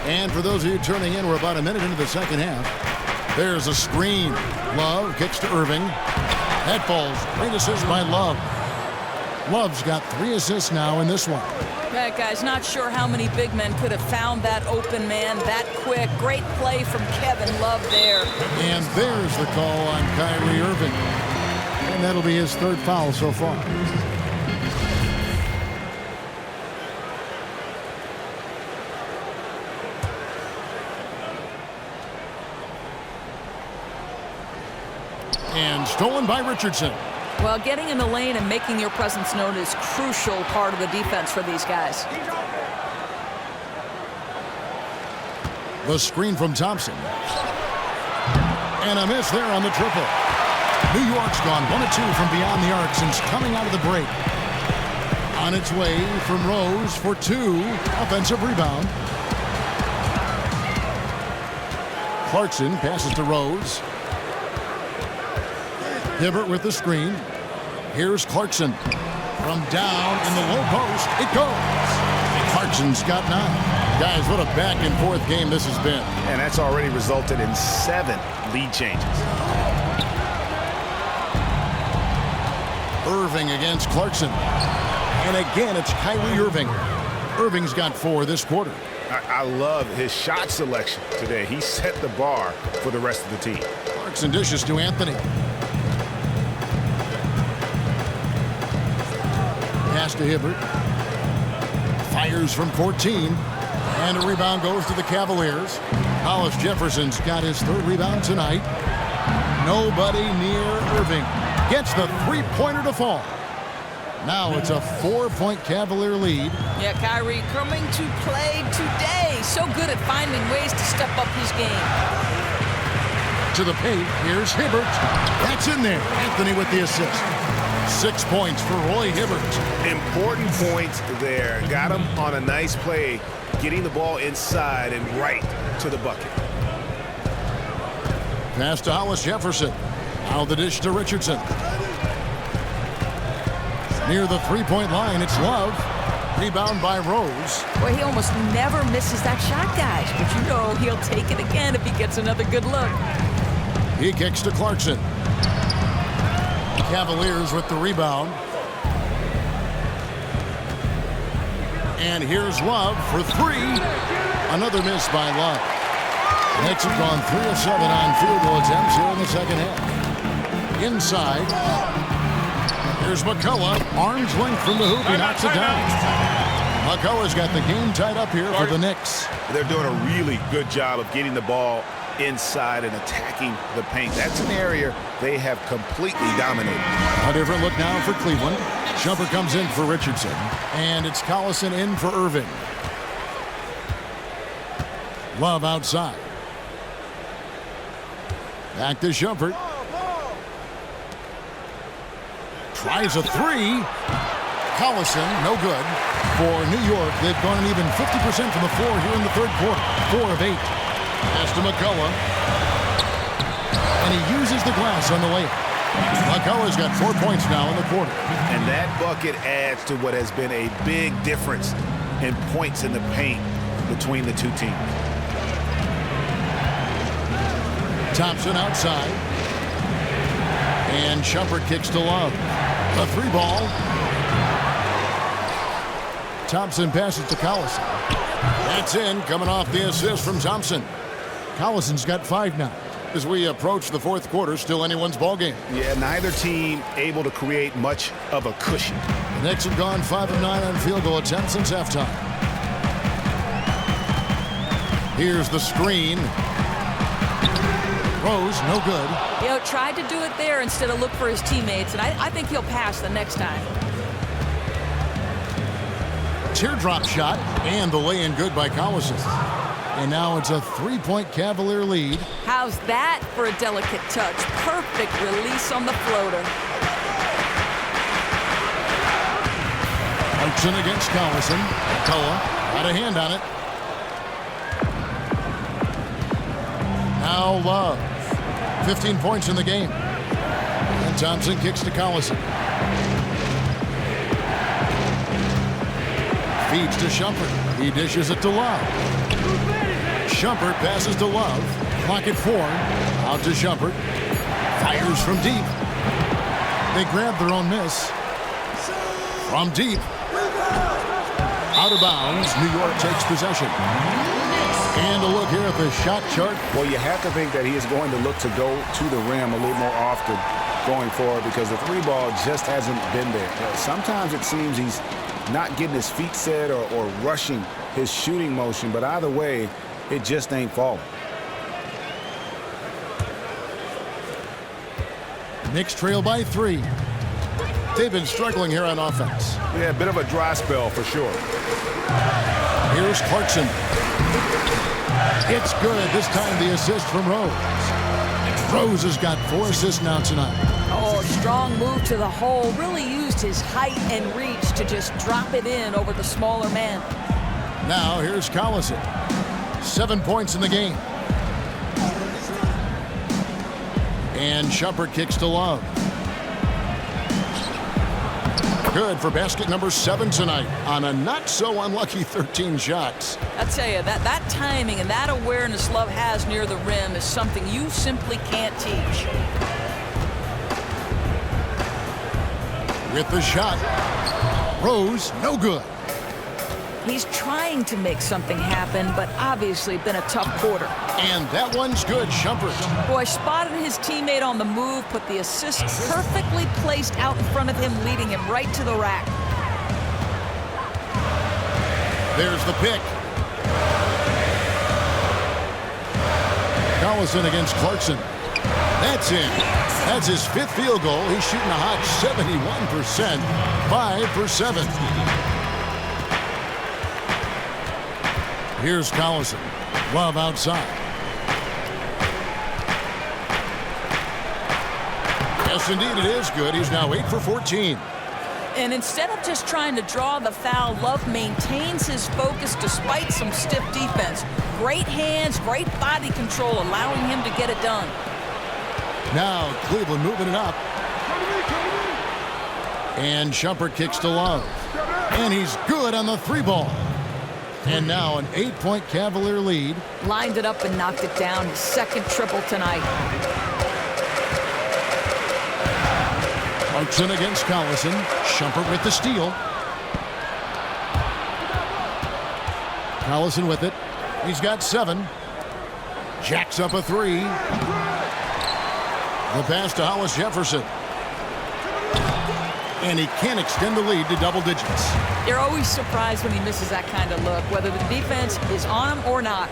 And for those of you turning in, we're about a minute into the second half. There's a screen. Love kicks to Irving. That falls. Great assist by Love. Love's got 3 assists now in this one. That guy's not sure how many big men could have found that open man that quick. Great play from Kevin Love there. And there's the call on Kyrie Irving. And that'll be his 3rd foul so far. And stolen by Richardson. Well, getting in the lane and making your presence known is crucial part of the defense for these guys. The screen from Thompson. And a miss there on the triple. New York's gone 1 of 2 from beyond the arc since coming out of the break. On its way from Rose for 2. Offensive rebound. Clarkson passes to Rose. Hibbert with the screen. Here's Clarkson. From down in the low post, it goes. Clarkson's got 9. Guys, what a back and forth game this has been. And that's already resulted in 7 lead changes. Irving against Clarkson. And again, it's Kyrie Irving. Irving's got 4 this quarter. I love his shot selection today. He set the bar for the rest of the team. Clarkson dishes to Anthony. Pass to Hibbert. Fires from 14. And a rebound goes to the Cavaliers. Hollis Jefferson's got his 3rd rebound tonight. Nobody near Irving. Gets the 3-pointer to fall. Now it's a 4-point Cavalier lead. Yeah, Kyrie coming to play today. So good at finding ways to step up his game. To the paint, here's Hibbert. That's in there. Anthony with the assist. 6 points for Roy Hibbert. Important points there. Got him on a nice play, getting the ball inside and right to the bucket. Pass to Hollis Jefferson. Now the dish to Richardson. Near the 3-point line, it's Love. Rebound by Rose. Well, he almost never misses that shot, guys. But you know he'll take it again if he gets another good look. He kicks to Clarkson. Cavaliers with the rebound. And here's Love for 3. Another miss by Love. Knicks have gone 3 of 7 on field goal attempts here in the second half. Inside. Here's McCullough. Arm's length from the hoop. He knocks it down. McCullough's got the game tied up here for the Knicks. They're doing a really good job of getting the ball inside and attacking the paint. That's an area they have completely dominated. A different look now for Cleveland. Shumpert comes in for Richardson. And it's Collison in for Irving. Love outside. Back to Shumpert. Tries a 3. Collison, no good. For New York, they've gone an even 50% from the floor here in the 3rd quarter. 4 of 8. Pass to McCullough. And he uses the glass on the layup. McCullough's got 4 points now in the quarter. And that bucket adds to what has been a big difference in points in the paint between the two teams. Thompson outside. And Shumpert kicks to Love. A 3 ball. Thompson passes to Collison. That's in, coming off the assist from Thompson. Collison's got 5 now. As we approach the 4th quarter, still anyone's ball game. Yeah, neither team able to create much of a cushion. The Knicks have gone 5 of 9 on field goal attempts since halftime. Here's the screen. Rose, no good. You know, tried to do it there instead of look for his teammates, and I think he'll pass the next time. Teardrop shot, and the lay-in good by Collison. And now it's a 3-point Cavalier lead. How's that for a delicate touch? Perfect release on the floater. Clarkson against Collison. McCullough had a hand on it. Now Love. 15 points in the game. And Thompson kicks to Collison. Feeds to Shumpert. He dishes it to Love. Shumpert passes to Love. Clock at 4. Out to Shumpert. Fires from deep. They grab their own miss. From deep. Out of bounds. New York takes possession. And a look here at the shot chart. Well, you have to think that he is going to look to go to the rim a little more often going forward because the 3 ball just hasn't been there. Sometimes it seems he's not getting his feet set or rushing his shooting motion, but either way, it just ain't falling. Knicks trail by 3. They've been struggling here on offense. Yeah, a bit of a dry spell for sure. Here's Clarkson. It's good. This time the assist from Rose. Rose has got 4 assists now tonight. Oh, Strong move to the hole, really used his height and reach to just drop it in over the smaller man. Now here's Collison. 7 points in the game. And Shumpert kicks to Love. Good for basket number 7 tonight on a not-so-unlucky 13 shots. I tell you, that timing and that awareness Love has near the rim is something you simply can't teach. With the shot. Rose, no good. He's trying to make something happen, but obviously been a tough quarter. And that one's good, Shumpert. Boy, spotted his teammate on the move, put the assist perfectly placed out in front of him, leading him right to the rack. There's the pick. Collison against Clarkson. That's in. That's his 5th field goal. He's shooting a hot 71%. 5 for 7. Here's Collison. Love outside. Yes, indeed, it is good. He's now 8 for 14. And instead of just trying to draw the foul, Love maintains his focus despite some stiff defense. Great hands, great body control, allowing him to get it done. Now Cleveland moving it up. And Shumpert kicks to Love. And he's good on the 3-ball. And now an 8-point Cavalier lead. Lined it up and knocked it down. His 2nd triple tonight. Clarkson against Collison. Shumpert with the steal. Collison with it. He's got 7. Jacks up a 3. The pass to Hollis Jefferson. And he can't extend the lead to double digits. You're always surprised when he misses that kind of look, whether the defense is on him or not.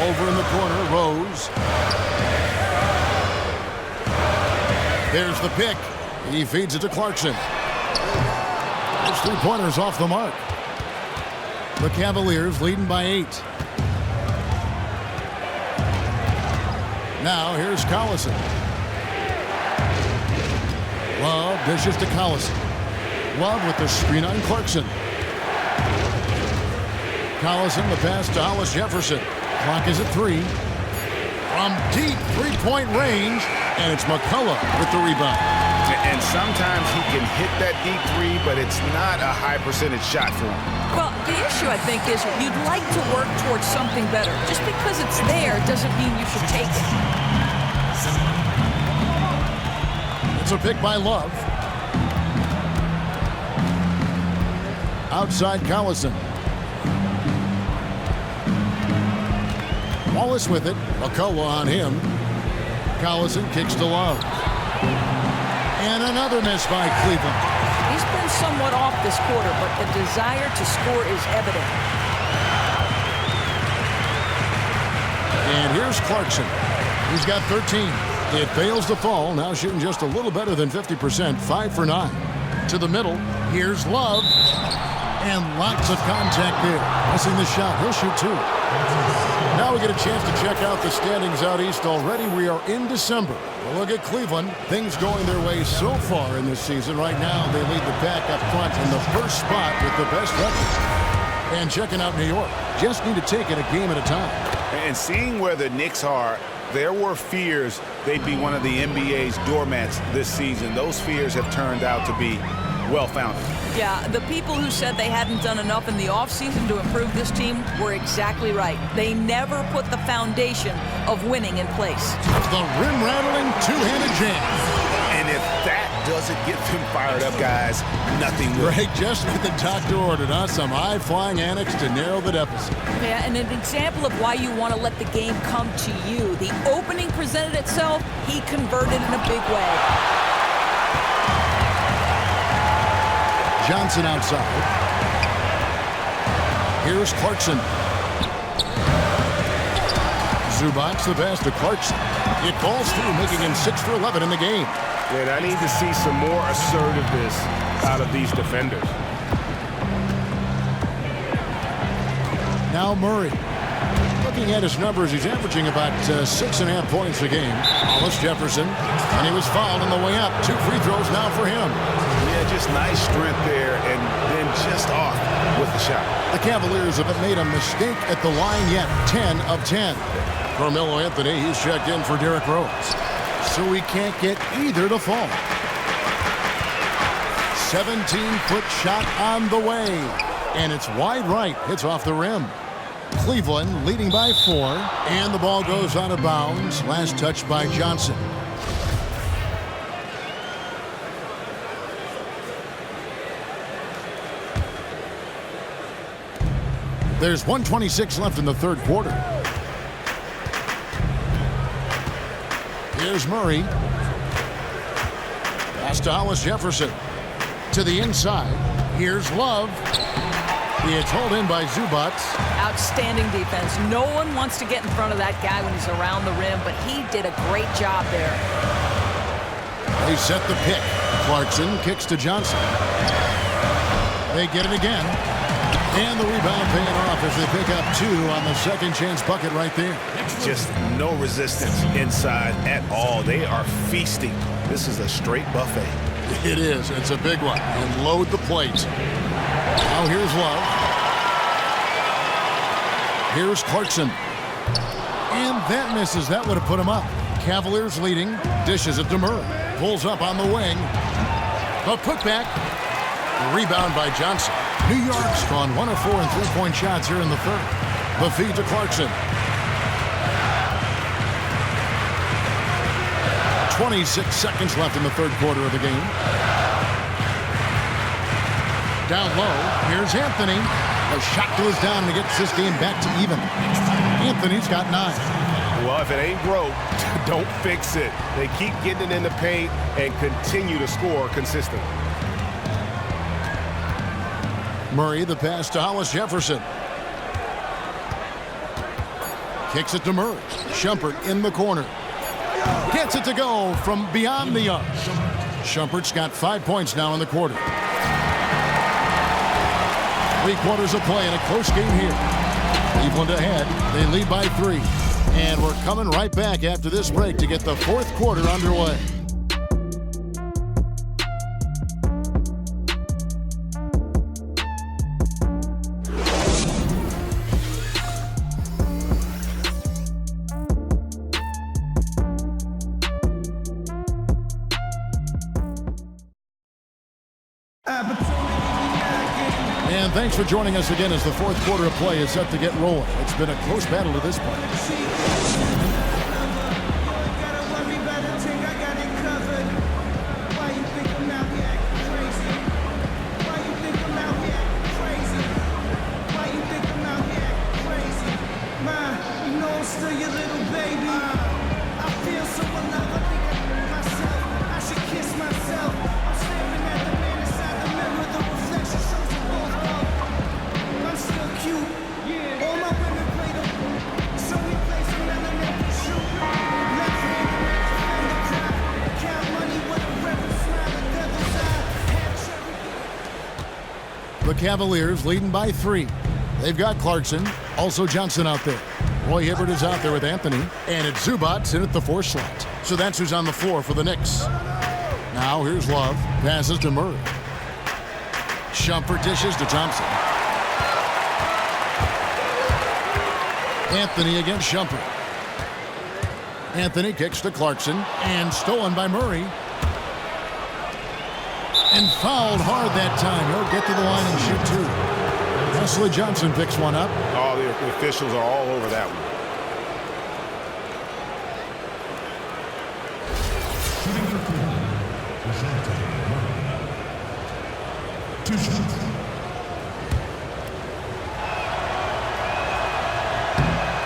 Over in the corner, Rose. There's the pick. He feeds it to Clarkson. His 3-pointer's off the mark. The Cavaliers leading by 8. Now here's Collison. Love dishes to Collison. Love with the screen on Clarkson. Collison, the pass to Hollis Jefferson. Clock is at 3. From deep 3-point range, and it's McCullough with the rebound. And sometimes he can hit that deep 3, but it's not a high percentage shot for him. Well, the issue, I think, is you'd like to work towards something better. Just because it's there doesn't mean you should take it. It's a pick by Love. Outside Collison. Wallace with it. McCullough on him. Collison kicks to Love. And another miss by Cleveland. He's been somewhat off this quarter, but the desire to score is evident. And here's Clarkson. He's got 13. It fails to fall. Now shooting just a little better than 50%. 5 for 9. To the middle. Here's Love. And lots of contact there. Missing the shot. He'll shoot 2. Now we get a chance to check out the standings out east already. We are in December. We'll look at Cleveland. Things going their way so far in this season. Right now, they lead the pack up front in the first spot with the best record. And checking out New York. Just need to take it a game at a time. And seeing where the Knicks are, there were fears they'd be one of the NBA's doormats this season. Those fears have turned out to be well-founded. Yeah, the people who said they hadn't done enough in the offseason to improve this team were exactly right. They never put the foundation of winning in place. The rim-rattling two-handed jam. And if that doesn't get them fired up, guys, nothing will. Greg, just what the doctor ordered, huh? Some high-flying annex to narrow the deficit. Yeah, and an example of why you want to let the game come to you. The opening presented itself, he converted in a big way. Johnson outside. Here's Clarkson. Zubac the pass to Clarkson. It falls through, making him 6 for 11 in the game. And I need to see some more assertiveness out of these defenders. Now Murray. The Looking at his numbers, he's averaging about 6.5 points a game. Hollis Jefferson, and he was fouled on the way up. 2 free throws now for him. Yeah, just nice strength there, and then just off with the shot. The Cavaliers haven't made a mistake at the line yet. 10 of 10. Carmelo Anthony, he's checked in for Derrick Rose. So he can't get either to fall. 17-foot shot on the way. And it's wide right. Hits off the rim. Cleveland leading by 4. And the ball goes out of bounds. Last touch by Johnson. There's 1:26 left in the third quarter. Here's Murray. Pass to Hollis Jefferson. To the inside. Here's Love. He is hauled in by Zubac. Outstanding defense. No one wants to get in front of that guy when he's around the rim, but he did a great job there. They set the pick. Clarkson kicks to Johnson. They get it again. And the rebound paying off as they pick up 2 on the second chance bucket right there. Just no resistance inside at all. They are feasting. This is a straight buffet. It is. It's a big one. And load the plate. Now here's Love. Here's Clarkson. And that misses. That would have put him up. Cavaliers leading. Dishes it to Murray. Pulls up on the wing. A putback. Rebound by Johnson. New York's gone 1 of 4 in 3-point shots here in the third. The feed to Clarkson. 26 seconds left in the third quarter of the game. Down low, here's Anthony. A shot goes down and gets this game back to even. Anthony's got 9. Well, if it ain't broke, don't fix it. They keep getting it in the paint and continue to score consistently. Murray, the pass to Hollis Jefferson. Kicks it to Murray. Shumpert in the corner. Gets it to go from beyond the arc. Shumpert's got 5 points now in the quarter. 3 quarters of play in a close game here. Cleveland ahead. They lead by 3. And we're coming right back after this break to get the fourth quarter underway. And thanks for joining us again as the fourth quarter of play is set to get rolling. It's been a close battle to this point. The Cavaliers leading by 3. They've got Clarkson, also Johnson out there. Roy Hibbert is out there with Anthony, and it's Zubac in at the 4 slot. So that's who's on the floor for the Knicks. Now here's Love, passes to Murray. Shumpert dishes to Thompson. Anthony against Shumpert. Anthony kicks to Clarkson, and stolen by Murray. And fouled hard that time. He'll get to the line and shoot 2. Wesley Johnson picks one up. Oh, the officials are all over that one.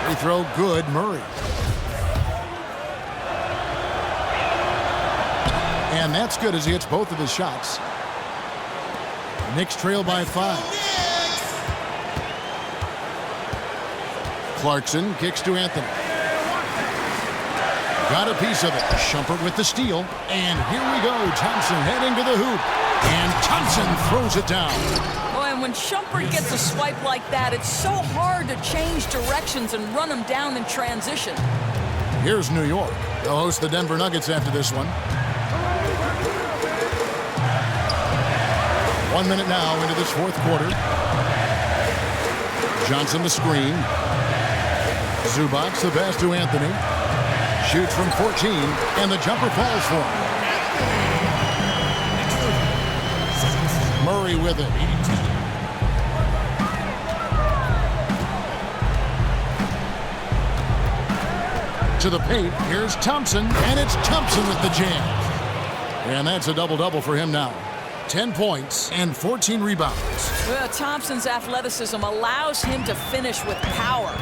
Free throw good, Murray. And that's good as he hits both of his shots. Knicks trail by 5. Clarkson kicks to Anthony. Got a piece of it. Shumpert with the steal. And here we go. Thompson heading to the hoop. And Thompson throws it down. Boy, and And when Shumpert gets a swipe like that, it's so hard to change directions and run them down in transition. Here's New York. They'll host the Denver Nuggets after this one. 1 minute now into this fourth quarter. Johnson the screen. Zubac the pass to Anthony. Shoots from 14, and the jumper falls for him. Murray with it. To the paint, here's Thompson, and it's Thompson with the jam. And that's a double-double for him now. 10 points and 14 rebounds. Well, Thompson's athleticism allows him to finish with power.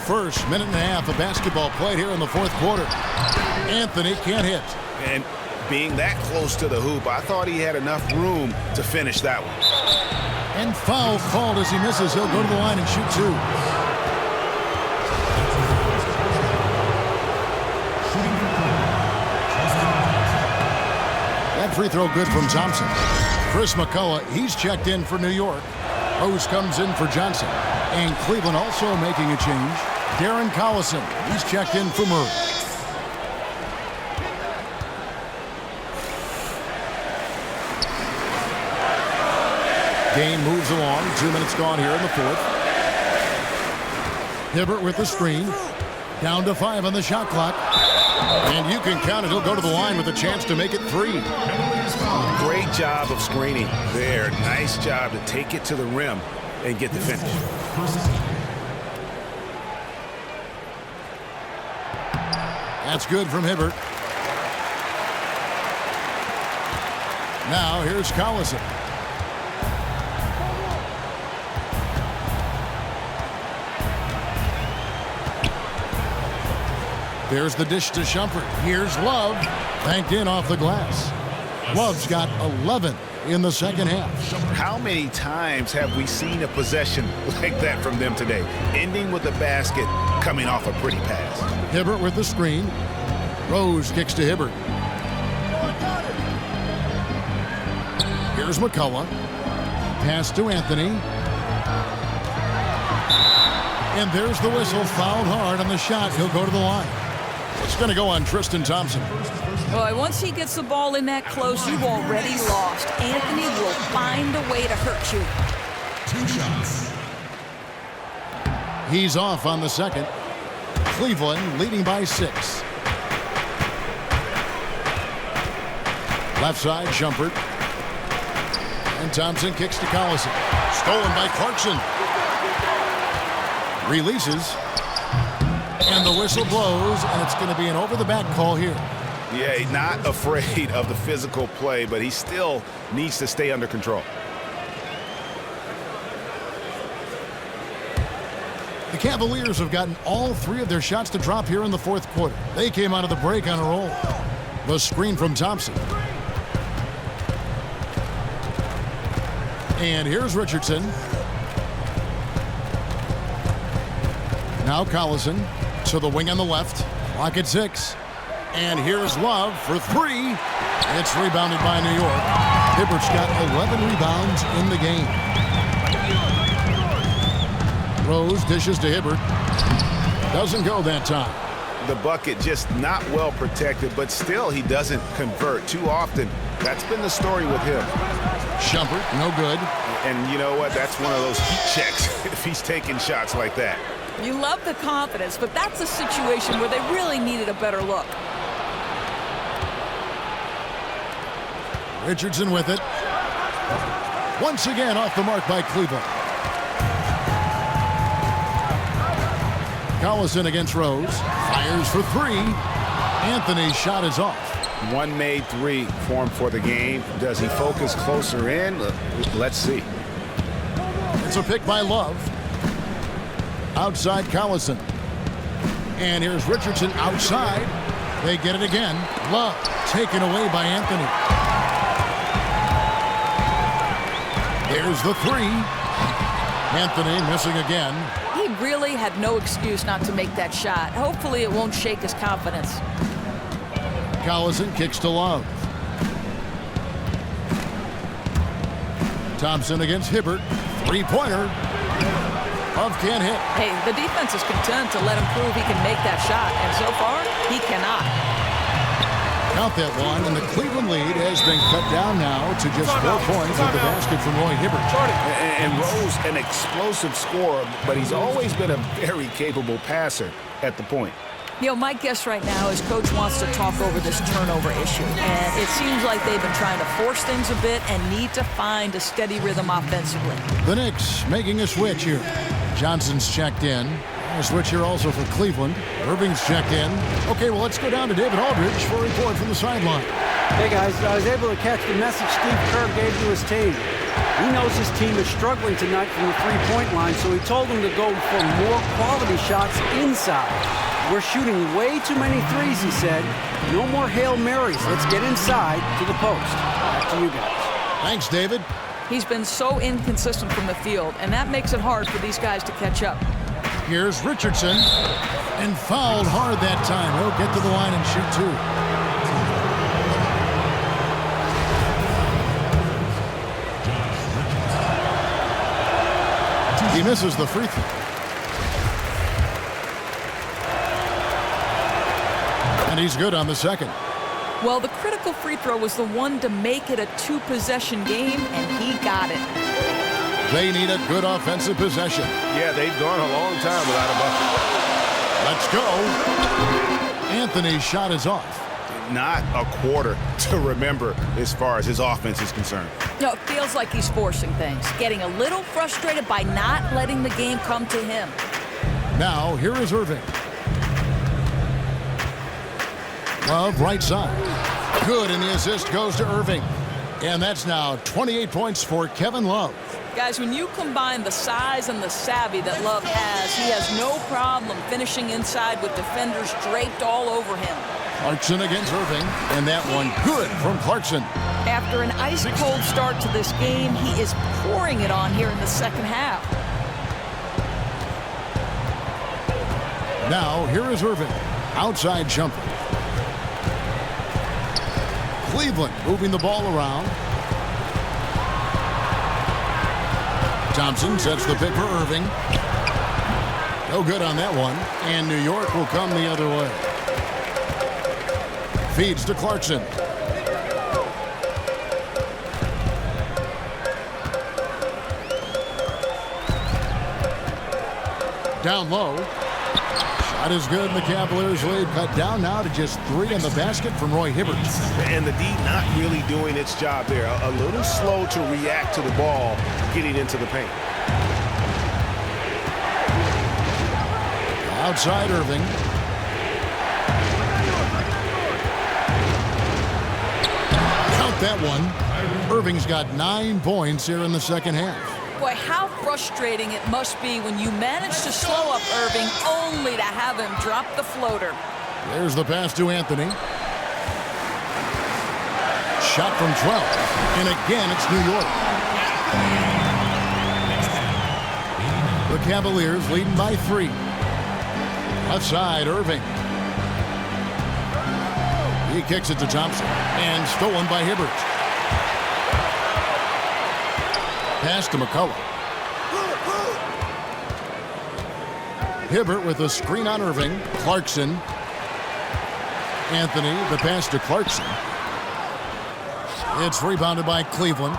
First minute and a half of basketball played here in the fourth quarter. Anthony can't hit. And being that close to the hoop, I thought he had enough room to finish that one. And foul called as he misses. He'll go to the line and shoot two. That free throw good from Thompson. Chris McCullough, he's checked in for New York. Rose comes in for Johnson. And Cleveland also making a change. Darren Collison, he's checked in for Murray. Game moves along. 2 minutes gone here in the fourth. Hibbert with the screen. Down to 5 on the shot clock. And you can count it. He'll go to the line with a chance to make it 3. Great job of screening there. Nice job to take it to the rim and get the finish. That's good from Hibbert. Now here's Collison. There's the dish to Shumpert. Here's Love. Banked in off the glass. Love's got 11 in the second half. How many times have we seen a possession like that from them today? Ending with a basket, coming off a pretty pass. Hibbert with the screen. Rose kicks to Hibbert. Here's McCullough. Pass to Anthony. And there's the whistle. Fouled hard on the shot. He'll go to the line. It's going to go on Tristan Thompson. Boy, once he gets the ball in that close, you've already lost. Anthony will find a way to hurt you. 2 shots. He's off on the second. Cleveland leading by 6. Left side, Shumpert. And Thompson kicks to Collison. Stolen by Clarkson. Releases. And the whistle blows, and it's going to be an over-the-back call here. Yeah, he's not afraid of the physical play, but he still needs to stay under control. The Cavaliers have gotten all 3 of their shots to drop here in the fourth quarter. They came out of the break on a roll. The screen from Thompson. And here's Richardson. Now Collison to the wing on the left. Clock at 6. And here's Love for 3. It's rebounded by New York. Hibbert's got 11 rebounds in the game. Rose dishes to Hibbert. Doesn't go that time. The bucket just not well protected, but still he doesn't convert too often. That's been the story with him. Shumpert, no good. And you know what? That's one of those heat checks if he's taking shots like that. You love the confidence, but that's a situation where they really needed a better look. Richardson with it. Once again off the mark by Cleveland. Collison against Rose. Fires for 3. Anthony's shot is off. One made 3 for him for the game. Does he focus closer in? Let's see. It's a pick by Love. Outside Collison. And here's Richardson outside. They get it again. Love taken away by Anthony. There's the 3. Anthony missing again. He really had no excuse not to make that shot. Hopefully it won't shake his confidence. Collison kicks to Love. Thompson against Hibbert. Three-pointer. Love can't hit. Hey, the defense is content to let him prove he can make that shot, and so far, he cannot. Count that one, and the Cleveland lead has been cut down now to just 4 points at the basket from Roy Hibbert. And Rose, an explosive scorer, but he's always been a very capable passer at the point. You know, my guess right now is Coach wants to talk over this turnover issue, and it seems like they've been trying to force things a bit and need to find a steady rhythm offensively. The Knicks making a switch here. Johnson's checked in. A switch here also for Cleveland. Irving's checked in. Okay, well, let's go down to David Aldridge for a report from the sideline. Hey, guys, I was able to catch the message Steve Kerr gave to his team. He knows his team is struggling tonight from the three-point line, so he told them to go for more quality shots inside. We're shooting way too many threes, he said. No more Hail Marys. Let's get inside to the post. Back to you guys. Thanks, David. He's been so inconsistent from the field, and that makes it hard for these guys to catch up. Here's Richardson, and fouled hard that time. He'll get to the line and shoot two. He misses the free throw. And he's good on the second. Well, the critical free throw was the one to make it a two-possession game, and he got it. They need a good offensive possession. Yeah, they've gone a long time without a bucket. Let's go. Anthony's shot is off. Not a quarter to remember as far as his offense is concerned. You know, it feels like he's forcing things, getting a little frustrated by not letting the game come to him. Now, here is Irving. Love, right side. Good, and the assist goes to Irving. And that's now 28 points for Kevin Love. Guys, when you combine the size and the savvy that Love has, he has no problem finishing inside with defenders draped all over him. Clarkson against Irving, and that one good from Clarkson. After an ice-cold start to this game, he is pouring it on here in the second half. Now, here is Irving. Outside jumper. Cleveland moving the ball around. Thompson sets the pick for Irving. No good on that one. And New York will come the other way. Feeds to Clarkson. Down low. Shot is good, and the Cavaliers lead cut down now to just 3 in the basket from Roy Hibbert. And the D not really doing its job there. A little slow to react to the ball getting into the paint. Outside Irving. Count that one. Irving's got 9 points here in the second half. Boy, how frustrating it must be when you manage to slow up Irving only to have him drop the floater. There's the pass to Anthony. Shot from 12. And again, it's New York. The Cavaliers leading by 3. Left side, Irving. He kicks it to Thompson. And stolen by Hibbert. Pass to McCullough. Hibbert with a screen on Irving. Clarkson. Anthony, the pass to Clarkson. It's rebounded by Cleveland.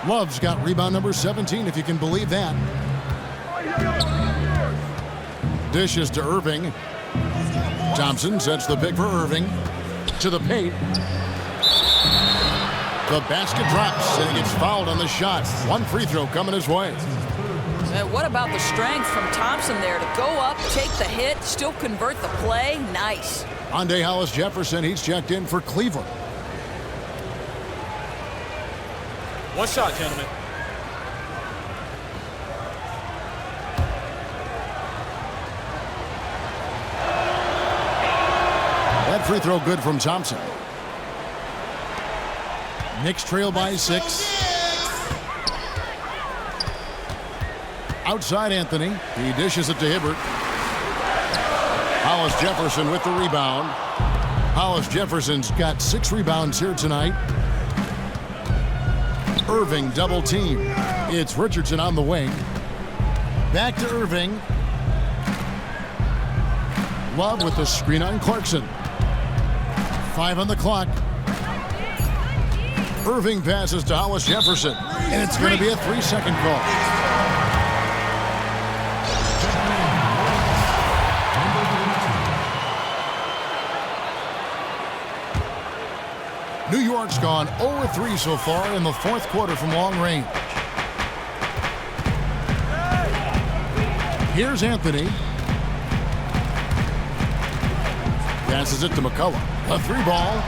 Love's got rebound number 17, if you can believe that. Dishes to Irving. Thompson sets the pick for Irving. To the paint. The basket drops, and he gets fouled on the shot. 1 free throw coming his way. And what about the strength from Thompson there to go up, take the hit, still convert the play? Nice. Andre Hollis Jefferson, he's checked in for Cleveland. One shot, gentlemen. That free throw good from Thompson. Knicks trail by 6. Outside Anthony. He dishes it to Hibbert. Hollis Jefferson with the rebound. Hollis Jefferson's got 6 rebounds here tonight. Irving double team. It's Richardson on the wing. Back to Irving. Love with the screen on Clarkson. 5 on the clock. Irving passes to Hollis Jefferson, and it's going to be a 3-second call. New York's gone 0-3 so far in the fourth quarter from long range. Here's Anthony. Passes it to McCullough. A 3-ball.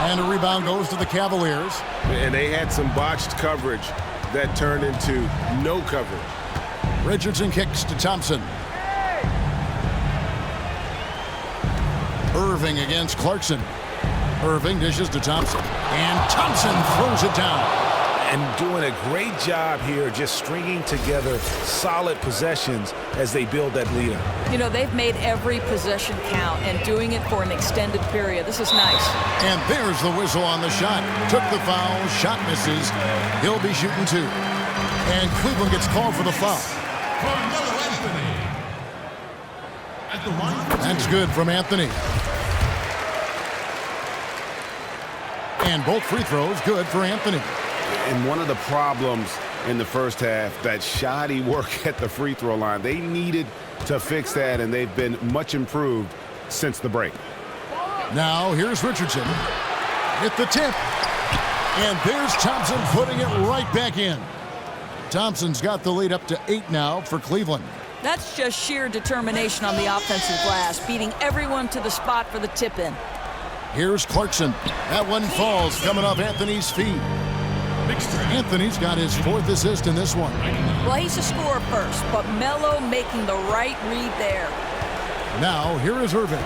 And a rebound goes to the Cavaliers. And they had some botched coverage that turned into no coverage. Richardson kicks to Thompson. Irving against Clarkson. Irving dishes to Thompson. And Thompson throws it down. And doing a great job here just stringing together solid possessions as they build that lead up. You know, they've made every possession count and doing it for an extended period. This is nice. And there's the whistle on the shot. Took the foul. Shot misses. He'll be shooting 2. And Cleveland gets called for the foul. That's good from Anthony. And both free throws good for Anthony. And one of the problems in the first half, that shoddy work at the free throw line. They needed to fix that, and they've been much improved since the break. Now here's Richardson with the tip. And there's Thompson putting it right back in. Thompson's got the lead up to 8 now for Cleveland. That's just sheer determination on the offensive glass, beating everyone to the spot for the tip-in. Here's Clarkson. That one falls coming off Anthony's feet. Anthony's got his 4th assist in this one. Well, he's a scorer first, but Melo making the right read there. Now, here is Irving.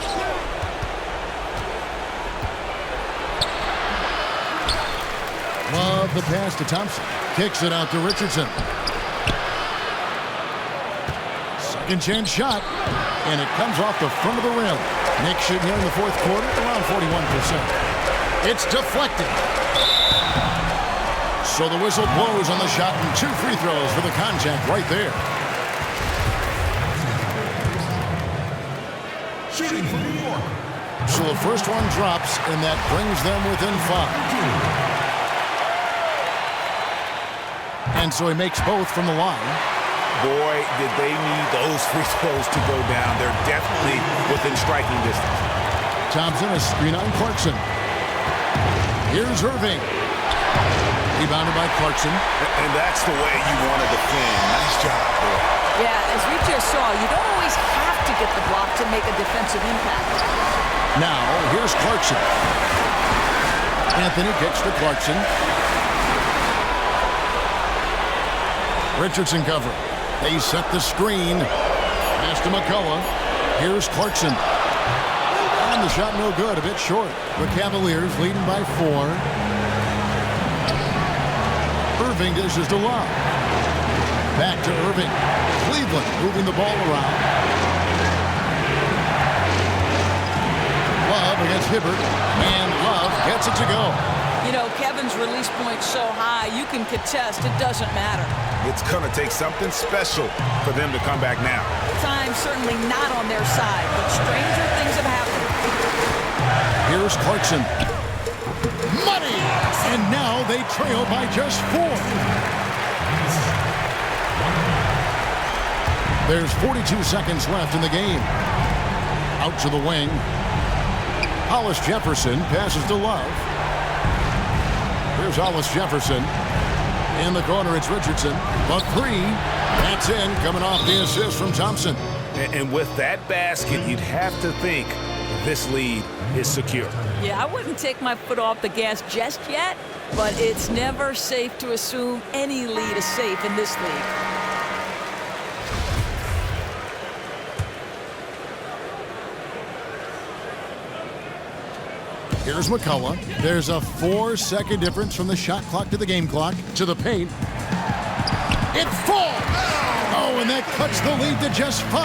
Love the pass to Thompson. Kicks it out to Richardson. Second chance shot. And it comes off the front of the rim. Knicks shooting here in the fourth quarter, around 41%. It's deflected. So the whistle blows on the shot and 2 free throws for the contact right there. Shooting for New York. So the first one drops, and that brings them within 5. And so he makes both from the line. Boy, did they need those free throws to go down. They're definitely within striking distance. Thompson, a screen on Clarkson. Here's Irving. Rebounded by Clarkson. And that's the way you want to defend. Nice job, boy. Yeah, as we just saw, you don't always have to get the block to make a defensive impact. Now, here's Clarkson. Anthony kicks to Clarkson. Richardson cover. They set the screen. Pass to McCullough. Here's Clarkson. And the shot no good, a bit short. The Cavaliers leading by 4. Irving dishes to Love. Back to Irving. Cleveland moving the ball around. Love against Hibbert. And Love gets it to go. You know, Kevin's release point so high, you can contest, it doesn't matter. It's going to take something special for them to come back now. Time certainly not on their side, but stranger things have happened. Here's Clarkson. Money! And now they trail by just 4. There's 42 seconds left in the game. Out to the wing. Hollis Jefferson passes to Love. Here's Hollis Jefferson. In the corner, it's Richardson. The 3. That's in, coming off the assist from Thompson. And with that basket, you'd have to think this lead is secure. Yeah, I wouldn't take my foot off the gas just yet, but it's never safe to assume any lead is safe in this league. Here's McCullough. There's a 4-second difference from the shot clock to the game clock. To the paint. It falls! Oh, and that cuts the lead to just 5.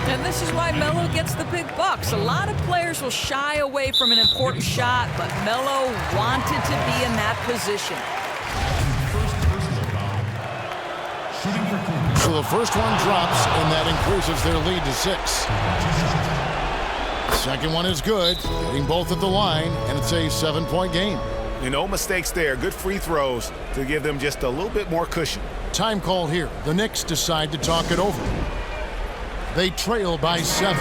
And this is why Melo gets the big bucks. A lot of players will shy away from an important shot, but Melo wanted to be in that position. So the first one drops, and that increases their lead to 6. Second one is good, hitting both at the line, and it's a 7-point game. No mistakes there. Good free throws to give them just a little bit more cushion. Time call here. The Knicks decide to talk it over. They trail by 7.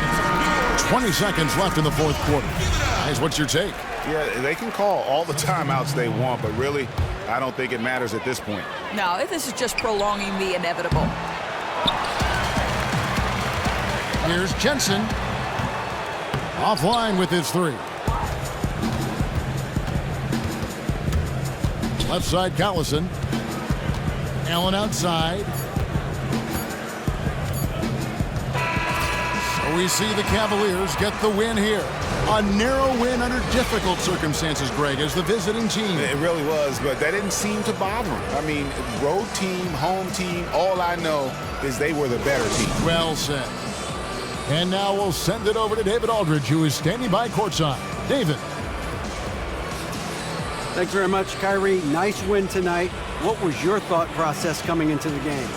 20 seconds left in the fourth quarter. Guys, what's your take? Yeah, they can call all the timeouts they want, but really, I don't think it matters at this point. No, this is just prolonging the inevitable. Here's Jensen. Offline with his 3. Left side, Collison. Allen outside. So we see the Cavaliers get the win here. A narrow win under difficult circumstances, Greg, as the visiting team. It really was, but that didn't seem to bother them. I mean, road team, home team, all I know is they were the better team. Well said. And now we'll send it over to David Aldridge, who is standing by courtside. David. Thanks very much, Kyrie. Nice win tonight. What was your thought process coming into the game?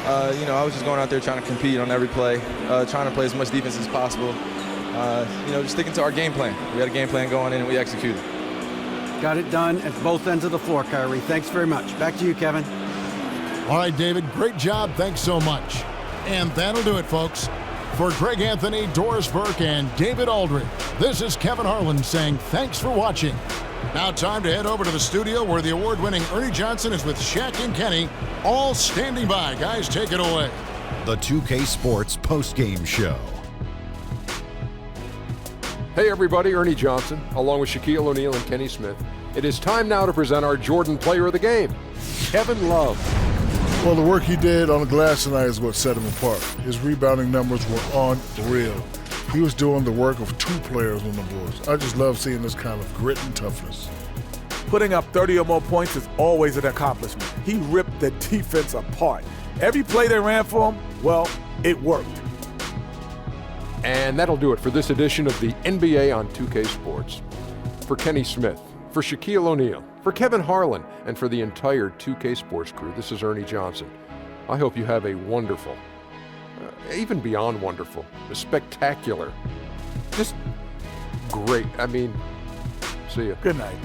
I was just going out there trying to compete on every play, trying to play as much defense as possible. Just sticking to our game plan. We had a game plan going in and we executed. Got it done at both ends of the floor, Kyrie. Thanks very much. Back to you, Kevin. All right, David, great job. Thanks so much. And that'll do it, folks. For Greg Anthony, Doris Burke, and David Aldridge, this is Kevin Harlan saying thanks for watching. Now time to head over to the studio where the award-winning Ernie Johnson is with Shaq and Kenny, all standing by. Guys, take it away. The 2K Sports postgame show. Hey everybody, Ernie Johnson, along with Shaquille O'Neal and Kenny Smith. It is time now to present our Jordan Player of the Game, Kevin Love. Well, the work he did on the glass tonight is what set him apart. His rebounding numbers were unreal. He was doing the work of 2 players on the boards. I just love seeing this kind of grit and toughness. Putting up 30 or more points is always an accomplishment. He ripped the defense apart. Every play they ran for him, well, it worked. And that'll do it for this edition of the NBA on 2K Sports. For Kenny Smith, for Shaquille O'Neal, for Kevin Harlan, and for the entire 2K Sports crew, this is Ernie Johnson. I hope you have a wonderful, even beyond wonderful, spectacular, just great. See ya. Good night.